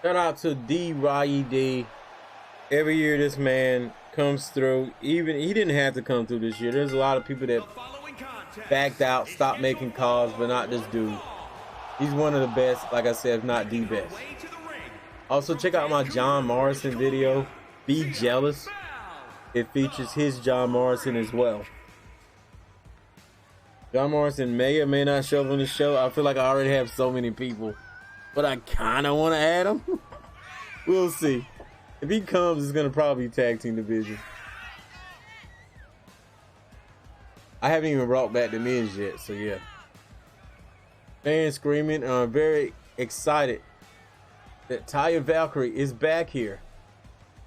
Shout out to RyeeDee. Every year this man comes through. Even he didn't have to come through this year. There's a lot of people that backed out, stopped making calls, but not this dude. He's one of the best, like I said, if not the best. Also, check out my John Morrison video, Be Jealous. It features his John Morrison as well. John Morrison may or may not show up on the show. I feel like I already have so many people, but I kind of want to add him. We'll see. If he comes, it's going to probably be tag team division. I haven't even brought back the men's yet, so yeah. Fans screaming. I'm very excited that Taya Valkyrie is back here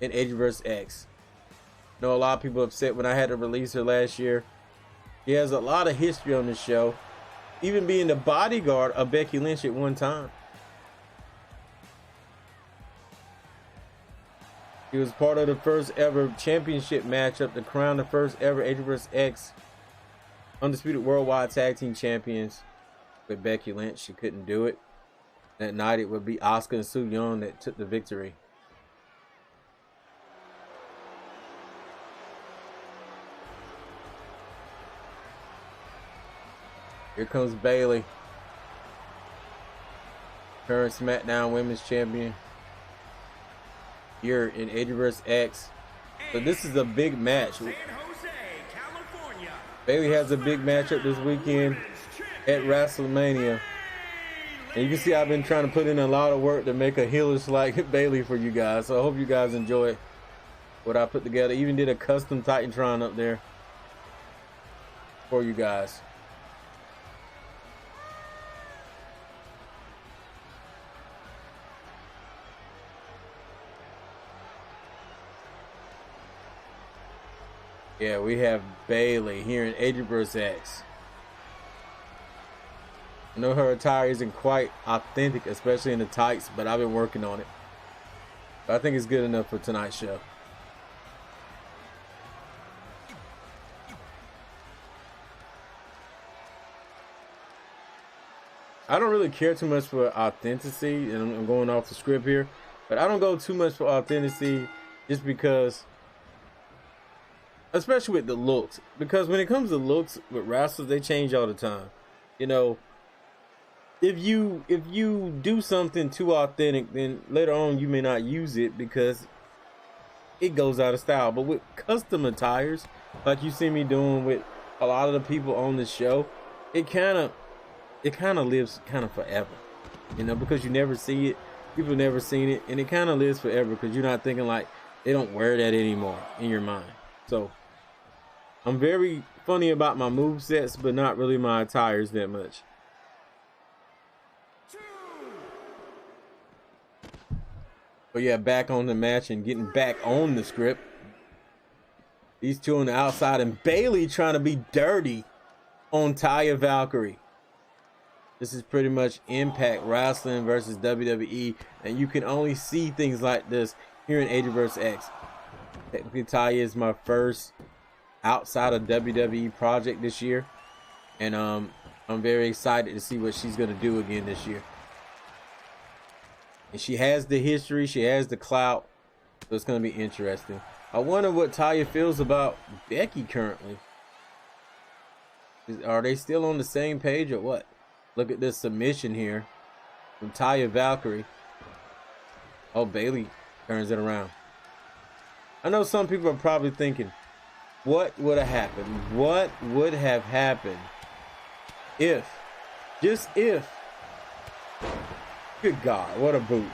in ADGUEX. I know a lot of people upset when I had to release her last year. She has a lot of history on the show, even being the bodyguard of Becky Lynch at one time. He was part of the first ever championship matchup to crown the first ever ADGUEX Undisputed Worldwide Tag Team Champions with Becky Lynch. She couldn't do it. That night it would be Asuka and Su Yung that took the victory. Here comes Bayley, current SmackDown Women's Champion here in ADGUEX. So this is a big match. Bayley has a big matchup this weekend at WrestleMania. And you can see I've been trying to put in a lot of work to make a heelish like Bayley for you guys. So I hope you guys enjoy what I put together. Even did a custom Titantron up there for you guys. Yeah, we have Bayley here in ADGUEX. I know her attire isn't quite authentic, especially in the tights, but I've been working on it. But I think it's good enough for tonight's show. I don't really care too much for authenticity, and I'm going off the script here, but I don't go too much for authenticity just because, especially with the looks, because when it comes to looks with wrestlers, they change all the time. You know, if you do something too authentic, then later on you may not use it because it goes out of style. But with custom attires, like you see me doing with a lot of the people on the show, it kind of lives kind of forever. You know, because you never see it, people never seen it, and it kind of lives forever because you're not thinking like they don't wear that anymore in your mind. So I'm very funny about my movesets, but not really my attires that much. But yeah, back on the match and getting back on the script. These two on the outside, and Bayley trying to be dirty on Taya Valkyrie. This is pretty much Impact Wrestling versus WWE, and you can only see things like this here in ADGUEX. Technically, Taya is my first outside of WWE project this year, and I'm very excited to see what she's gonna do again this year. And she has the history, she has the clout, so it's gonna be interesting. I wonder what Taya feels about Becky currently. Are they still on the same page or what? Look at this submission here from Taya Valkyrie. Oh, Bayley turns it around. I know some people are probably thinking, what would have happened? What would have happened if, just if, good God, what a boot.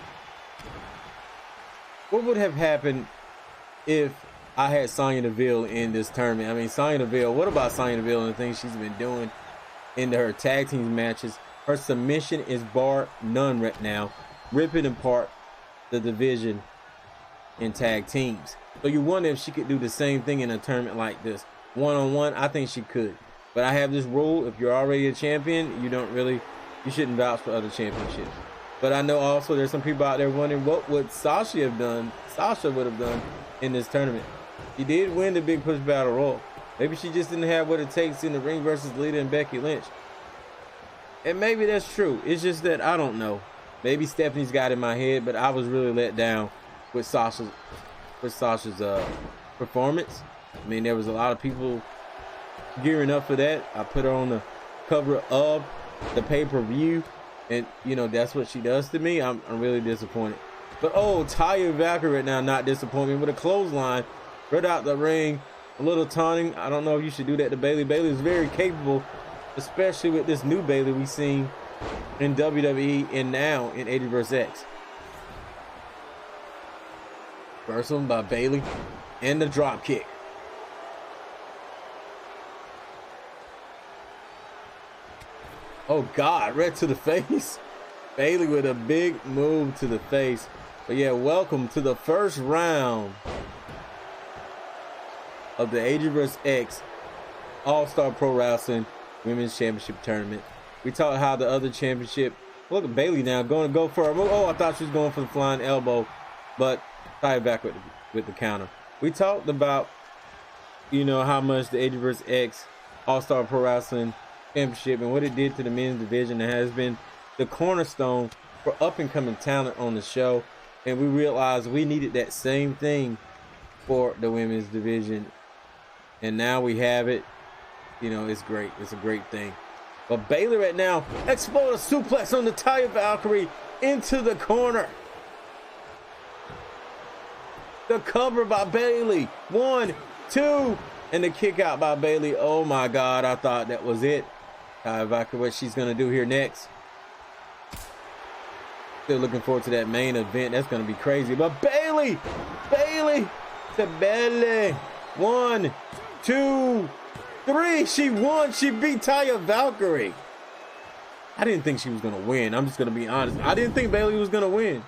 What would have happened if I had Sonya Deville in this tournament? I mean, Sonya Deville, what about Sonya Deville and the things she's been doing into her tag team matches? Her submission is bar none right now, ripping apart the division in tag teams. So you wonder if she could do the same thing in a tournament like this. One-on-one, I think she could. But I have this rule, if you're already a champion, you shouldn't vouch for other championships. But I know also there's some people out there wondering what would Sasha would have done in this tournament. She did win the Big Push Battle Royal. Maybe she just didn't have what it takes in the ring versus Lita and Becky Lynch. And maybe that's true. It's just that I don't know. Maybe Stephanie's got in my head, but I was really let down with Sasha's performance. I mean, there was a lot of people gearing up for that. I put her on the cover of the pay-per-view, and you know that's what she does to me. I'm really disappointed. But oh, Taya Valkyrie right now not disappointing with a clothesline right out the ring, a little taunting. I don't know if you should do that to Bayley. Bayley is very capable, especially with this new Bayley we've seen in WWE and now in AD vs. X. First one by Bayley and the drop kick. Oh God, right to the face. Bayley with a big move to the face. But yeah, welcome to the first round of the AD vs. X All-Star Pro Wrestling Women's Championship Tournament. We talked how the other championship. Look at Bayley now going to go for a move. Oh, I thought she was going for the flying elbow, but tie it back with the counter. We talked about, you know, how much the AD vs. X All-Star Pro Wrestling Championship and what it did to the men's division. It has been the cornerstone for up-and-coming talent on the show, and we realized we needed that same thing for the women's division, and now we have it. You know, it's great. It's a great thing. But Bayley right now, explode a suplex on the Taya Valkyrie into the corner. The cover by Bayley. 1, 2, and the kick out by Bayley. Oh my God, I thought that was it. Taya Valkyrie, what she's gonna do here next. Still looking forward to that main event. That's gonna be crazy. But Bayley to Bayley. 1, 2, 3. She won. She beat Taya Valkyrie. I didn't think she was gonna win. I'm just gonna be honest. I didn't think Bayley was gonna win.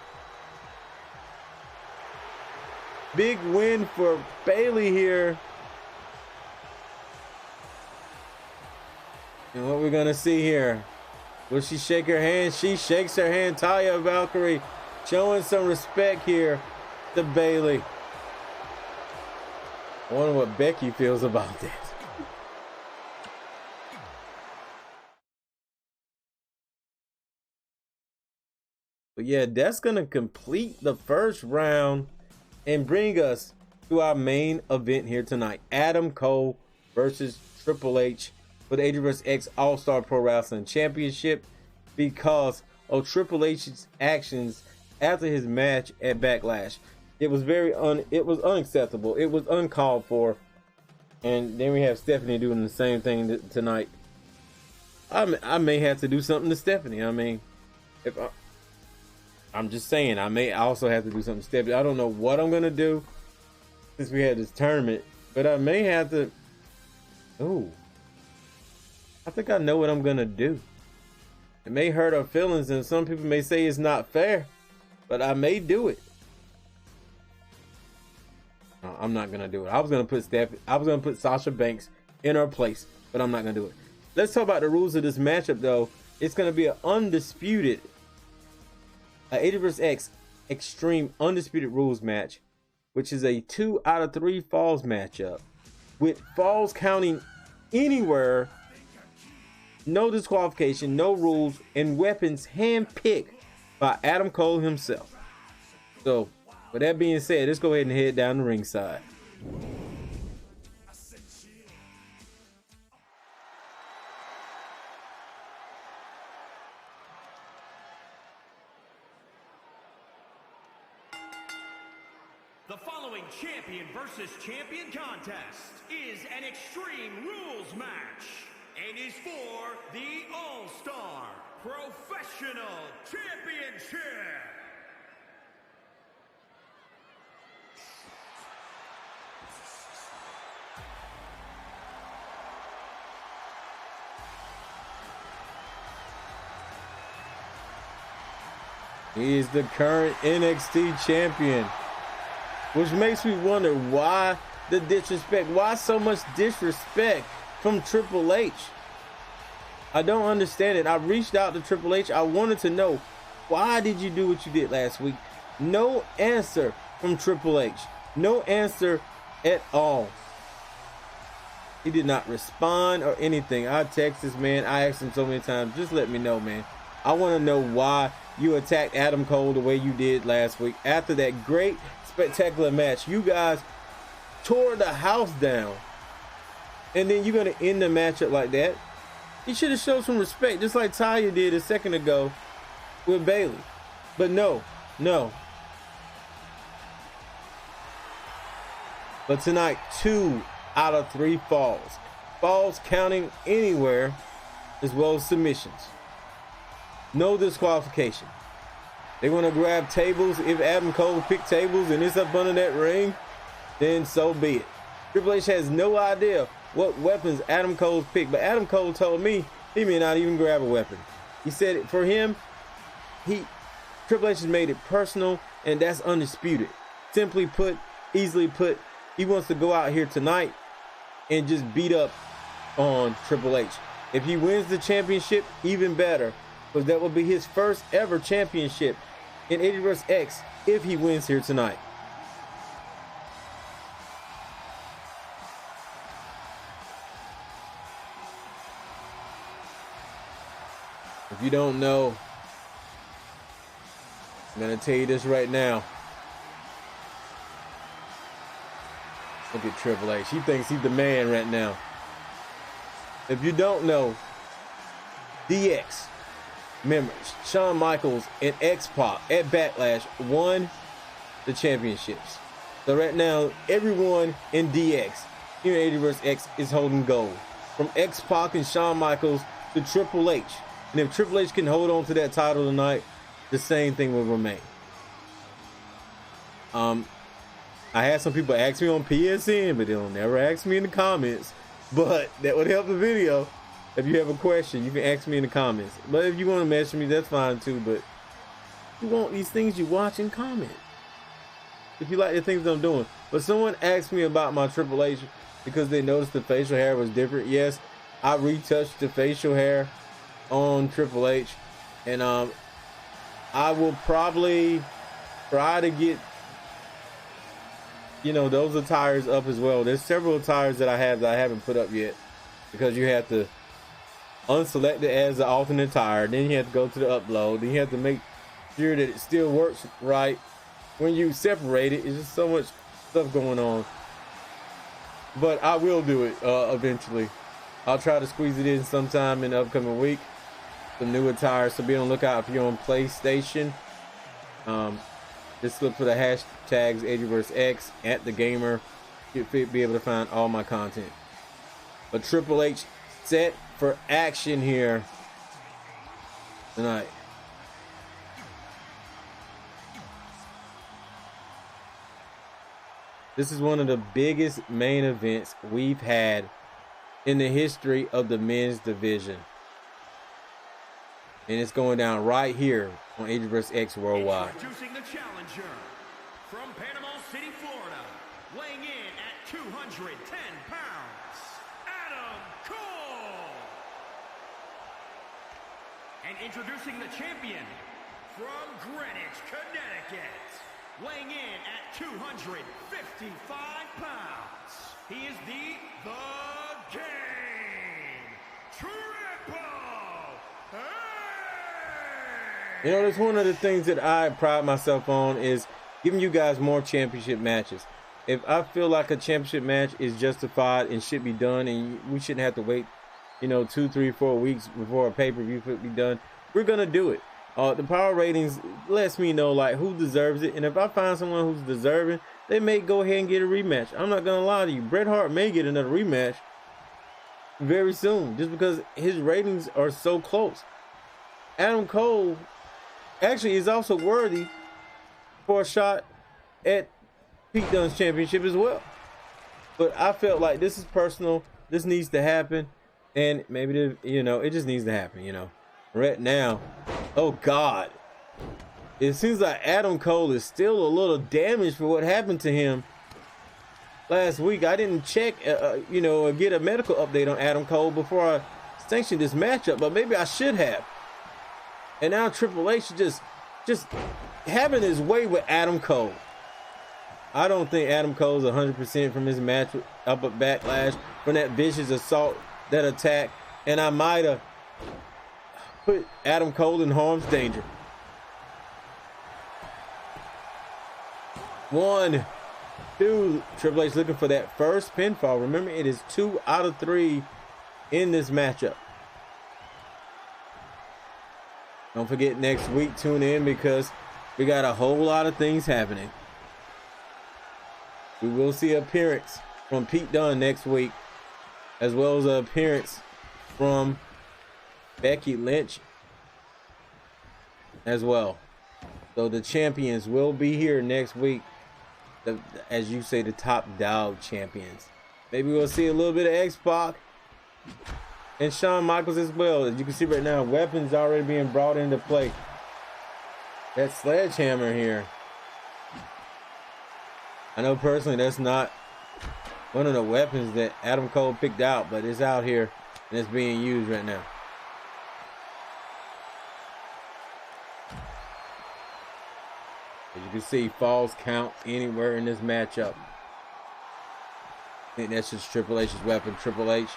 Big win for Bayley here. And what we're gonna see here. Will she shake her hand? She shakes her hand. Taya Valkyrie showing some respect here to Bayley. I wonder what Becky feels about that. But yeah, that's gonna complete the first round and bring us to our main event here tonight. Adam Cole versus Triple H for the AD vs. X All-Star Pro Wrestling Championship because of Triple H's actions after his match at Backlash. It was it was unacceptable. It was uncalled for. And then we have Stephanie doing the same thing tonight. I may have to do something to Stephanie. I mean, I'm just saying, I may also have to do something to Stephanie. I don't know what I'm gonna do since we had this tournament, but I may have to. Ooh, I think I know what I'm gonna do. It may hurt her feelings, and some people may say it's not fair, but I may do it. No, I'm not gonna do it. I was gonna put Sasha Banks in her place, but I'm not gonna do it. Let's talk about the rules of this matchup, though. It's gonna be an undisputed AD vs. X Extreme Undisputed Rules Match, which is a 2 out of 3 falls matchup. with falls counting anywhere, no disqualification, no rules, and weapons handpicked by Adam Cole himself. So, with that being said, let's go ahead and head down the ringside. The following champion versus champion contest is an Extreme Rules match and is for the All-Star Professional Championship. He is the current NXT champion, which makes me wonder why the disrespect, why so much disrespect from Triple H. I don't understand it. I reached out to Triple H. I wanted to know, why did you do what you did last week? No answer from Triple H. No answer at all. He did not respond or anything. I text this man. I asked him so many times, just let me know, man. I want to know why you attacked Adam Cole the way you did last week. After that great, spectacular match, you guys tore the house down. And then you're going to end the matchup like that? You should have showed some respect, just like Taya did a second ago with Bayley. But no. But tonight, 2 out of 3 falls. Falls counting anywhere, as well as submissions. No disqualification. They want to grab tables. If Adam Cole picked tables and it's up under that ring, then so be it. Triple H has no idea what weapons Adam Cole's picked, but Adam Cole told me he may not even grab a weapon. He said for him, Triple H has made it personal, and that's undisputed. Simply put, easily put, he wants to go out here tonight and just beat up on Triple H. If he wins the championship, even better, because that will be his first ever championship in ADGUEX if he wins here tonight. If you don't know, I'm going to tell you this right now. Look at Triple H. He thinks he's the man right now. If you don't know, DX members Shawn Michaels and X-Pac at Backlash won the championships. So right now, everyone in DX, here in ADGUEX, is holding gold. From X-Pac and Shawn Michaels to Triple H. And if Triple H can hold on to that title tonight, the same thing will remain. I had some people ask me on PSN, but they'll never ask me in the comments. But that would help the video. If you have a question, you can ask me in the comments. But if you want to message me, that's fine too. But you want these things you watch and comment. If you like the things I'm doing. But someone asked me about my Triple H because they noticed the facial hair was different. Yes, I retouched the facial hair on Triple H. And I will probably try to get, those attires up as well. There's several attires that I have that I haven't put up yet, because you have to unselect it as the alternate attire, then you have to go to the upload, then you have to make sure that it still works right. When you separate it, it's just so much stuff going on. But I will do it eventually. I'll try to squeeze it in sometime in the upcoming week. Some new attire, so be on the lookout if you're on PlayStation. Just look for the hashtags ADGUEX, AntDaGamer. You'll be able to find all my content. But Triple H set for action here tonight. This is one of the biggest main events we've had in the history of the men's division. And it's going down right here on ADGUEX Worldwide. Introducing the challenger from Panama City, Florida, weighing in at 210 pounds, Adam Cole. And introducing the champion from Greenwich, Connecticut, weighing in at 255 pounds, He is the Game Triple H! You know, that's one of the things that I pride myself on is giving you guys more championship matches. If I feel like a championship match is justified and should be done, and we shouldn't have to wait, 2, 3, 4 weeks before a pay-per-view could be done, we're gonna do it. The power ratings lets me know like who deserves it, and if I find someone who's deserving, they may go ahead and get a rematch. I'm not gonna lie to you, Bret Hart may get another rematch very soon, just because his ratings are so close. Adam Cole actually is also worthy for a shot at Pete Dunne's championship as well. But I felt like this is personal. This needs to happen, and maybe it just needs to happen. Right now, oh God, it seems like Adam Cole is still a little damaged for what happened to him last week. I didn't check, or get a medical update on Adam Cole before I sanctioned this matchup, but maybe I should have. And now Triple H is just having his way with Adam Cole. I don't think Adam Cole's 100% from his match up at Backlash, from that vicious assault, that attack, and I might have put Adam Cole in harm's danger. 1, 2, Triple H looking for that first pinfall. Remember, it is 2 out of 3 in this matchup. Don't forget, next week, tune in because we got a whole lot of things happening. We will see an appearance from Pete Dunne next week, as well as an appearance from Becky Lynch as well. So the champions will be here next week. As you say, the top dog champions. Maybe we'll see a little bit of X-Pac and Shawn Michaels as well. As you can see right now, weapons already being brought into play. That sledgehammer here. I know personally that's not one of the weapons that Adam Cole picked out, but it's out here and it's being used right now. As you can see, falls count anywhere in this matchup. I think that's just Triple H's weapon. Triple H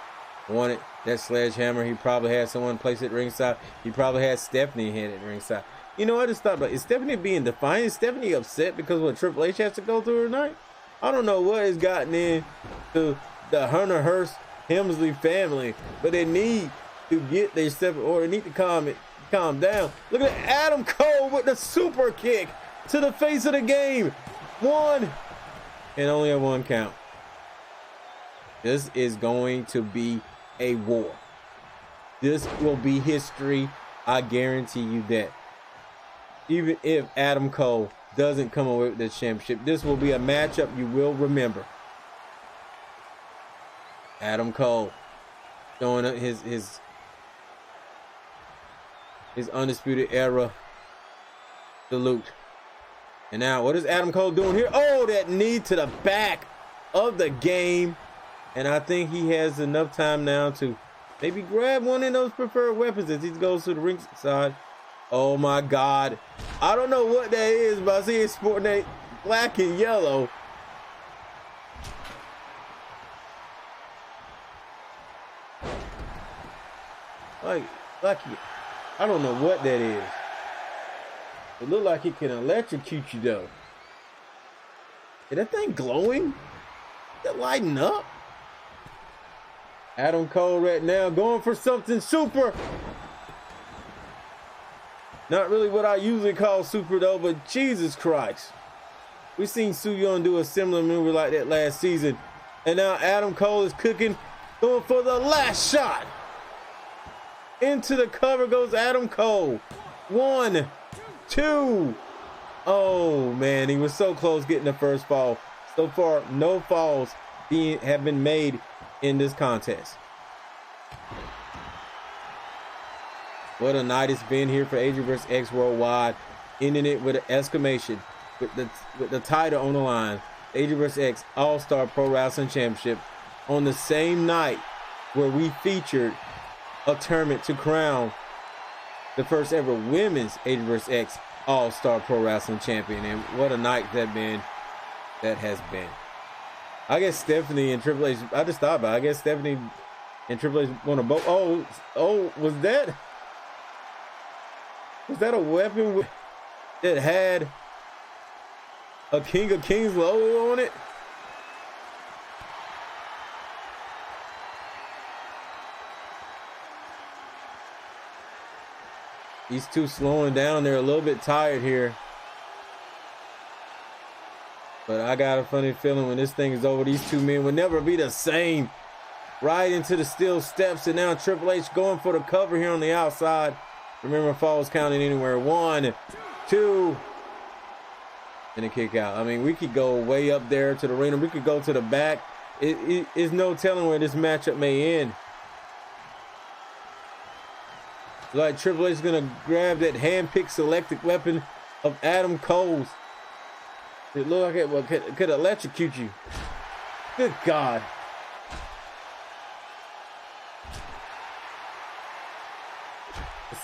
wanted that sledgehammer. He probably had someone place it ringside. He probably had Stephanie hit it ringside. I just thought about, is Stephanie being defiant? Is Stephanie upset because what Triple H has to go through tonight? I don't know what has gotten into the Hunter Hearst Hemsley family, but they need to get their step in order. They need to calm down. Look at Adam Cole with the super kick to the face of the game. 1, and only a 1 count. This is going to be a war. This will be history. I guarantee you that. Even if Adam Cole doesn't come away with the championship, this will be a matchup you will remember. Adam Cole showing up his Undisputed Era salute. And now, what is Adam Cole doing here? Oh, that knee to the back of the game. And I think he has enough time now to maybe grab one of those preferred weapons as he goes to the ringside. Oh my God. I don't know what that is, but I see it sporting that black and yellow. Like I don't know what that is. It looked like it can electrocute you though. Is that thing glowing? Is that lighting up? Adam Cole right now going for something super. Not really what I usually call super though, but Jesus Christ. We seen Su Yung do a similar maneuver like that last season. And now Adam Cole is cooking, going for the last shot. Into the cover goes Adam Cole. 1, 2. Oh man, he was so close getting the first fall. So far, no falls have been made in this contest. What a night it's been here for ADGUEX Worldwide, ending it with an exclamation, with the title on the line. ADGUEX All-Star Pro Wrestling Championship on the same night where we featured a tournament to crown the first ever women's ADGUEX All-Star Pro Wrestling Champion. And what a night that has been. I guess Stephanie and Triple H, I just thought about it. I guess Stephanie and Triple H want to both. Oh, was that a weapon that had a King of Kings logo on it? These two slowing down. They're a little bit tired here. But I got a funny feeling when this thing is over, these two men will never be the same. Right into the steel steps, and now Triple H going for the cover here on the outside. Remember, falls counting anywhere. 1, 2, and a kick out. I mean, we could go way up there to the arena. We could go to the back. It's no telling where this matchup may end. Like Triple H is going to grab that hand-picked selected weapon of Adam Cole's. It looked like it could electrocute you. Good God.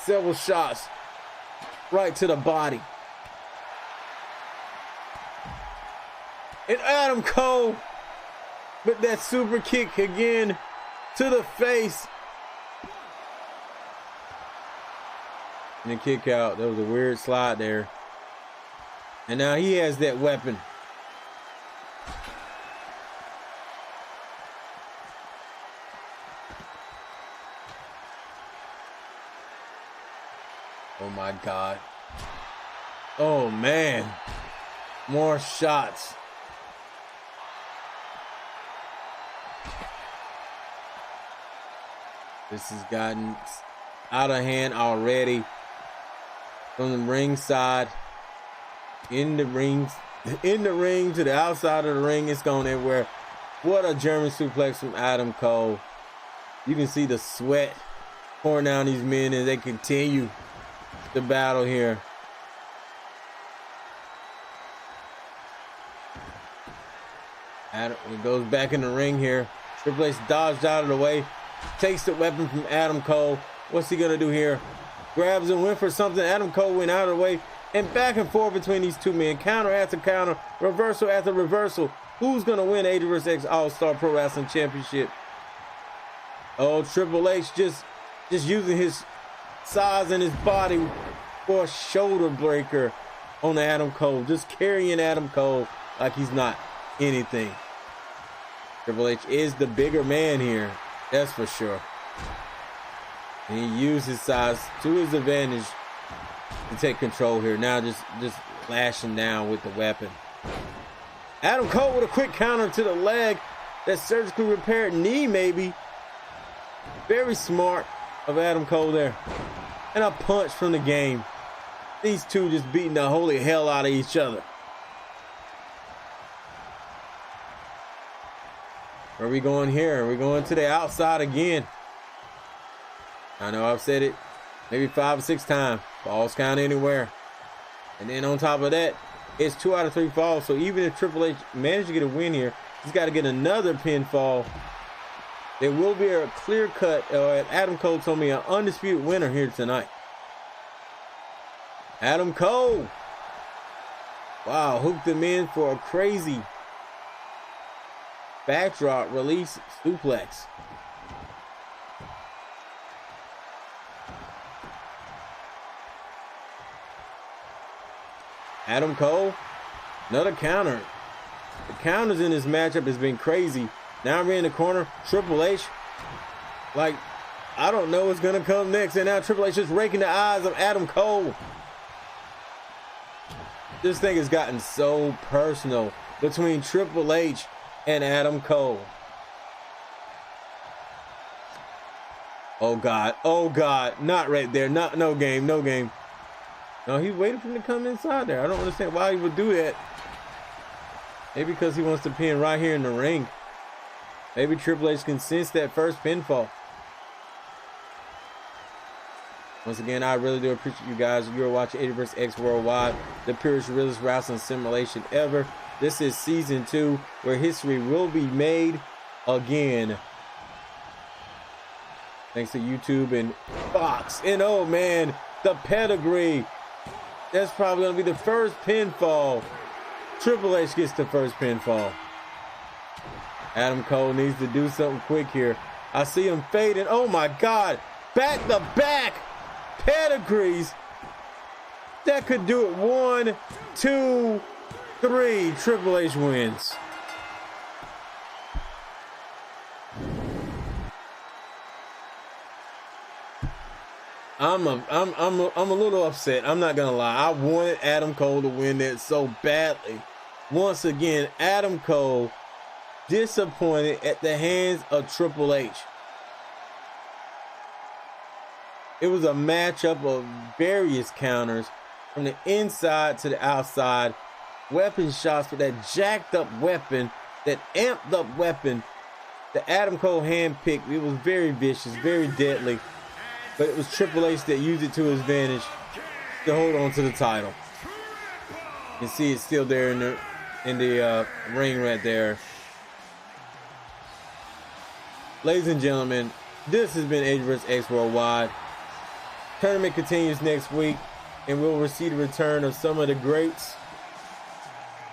Several shots right to the body. And Adam Cole with that super kick again to the face. And a kick out. That was a weird slide there. And now he has that weapon. Oh my God. Oh man. More shots. This has gotten out of hand already. From the ring side. In the ring to the outside of the ring. It's going everywhere. What a German suplex from Adam Cole. You can see the sweat pouring down these men as they continue the battle here. Adam, it goes back in the ring here. Triple H dodged out of the way. Takes the weapon from Adam Cole. What's he going to do here? Grabs and went for something. Adam Cole went out of the way. And back and forth between these two men. Counter after counter. Reversal after reversal. Who's going to win ADGUEX All-Star Pro Wrestling Championship? Oh, Triple H just using his size and his body for a shoulder breaker on Adam Cole. Just carrying Adam Cole like he's not anything. Triple H is the bigger man here. That's for sure. And he used his size to his advantage to take control here. Now just lashing down with the weapon. Adam Cole with a quick counter to the leg. That surgically repaired knee maybe. Very smart of Adam Cole there. And a punch from the game. These two just beating the holy hell out of each other. Where are we going here? We're going to the outside again. I know I've said it maybe 5 or 6 times. Falls count anywhere. And then on top of that, it's 2 out of 3 falls. So even if Triple H managed to get a win here, he's got to get another pinfall. There will be a clear cut, Adam Cole told me, an undisputed winner here tonight. Adam Cole. Wow, hooked him in for a crazy backdrop release suplex. Adam Cole, another counter. The counters in this matchup has been crazy. Now we're in the corner. Triple H, like, I don't know what's going to come next. And now Triple H just raking the eyes of Adam Cole. This thing has gotten so personal between Triple H and Adam Cole. Oh God, oh God, not right there. No game. No, he's waiting for him to come inside there. I don't understand why he would do that. Maybe because he wants to pin right here in the ring. Maybe Triple H can sense that first pinfall. Once again, I really do appreciate you guys. You're watching ADGUEX Worldwide, the purest, realest wrestling simulation ever. This is season 2, where history will be made again. Thanks to YouTube and Fox. And oh man, the pedigree. That's probably going to be the first pinfall. Triple H gets the first pinfall. Adam Cole needs to do something quick here. I see him fading. Oh my God. Back to back pedigrees. That could do it. 1, 2, 3. Triple H wins. I'm a little upset. I'm not gonna lie. I wanted Adam Cole to win that so badly. Once again, Adam Cole disappointed at the hands of Triple H. It was a matchup of various counters from the inside to the outside. Weapon shots with that jacked up weapon, that amped up weapon that Adam Cole handpicked. It was very vicious, very deadly. But it was Triple H that used it to his advantage to hold on to the title. You can see it's still there in the ring right there. Ladies and gentlemen, this has been ADGUEX Worldwide. Tournament continues next week, and we'll receive the return of some of the greats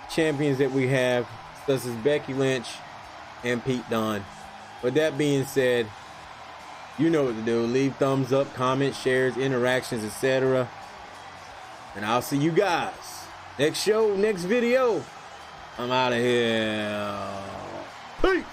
champions that we have, such as Becky Lynch and Pete Dunne. With that being said, you know what to do. Leave thumbs up, comments, shares, interactions, etc. And I'll see you guys next show, next video. I'm out of here. Peace.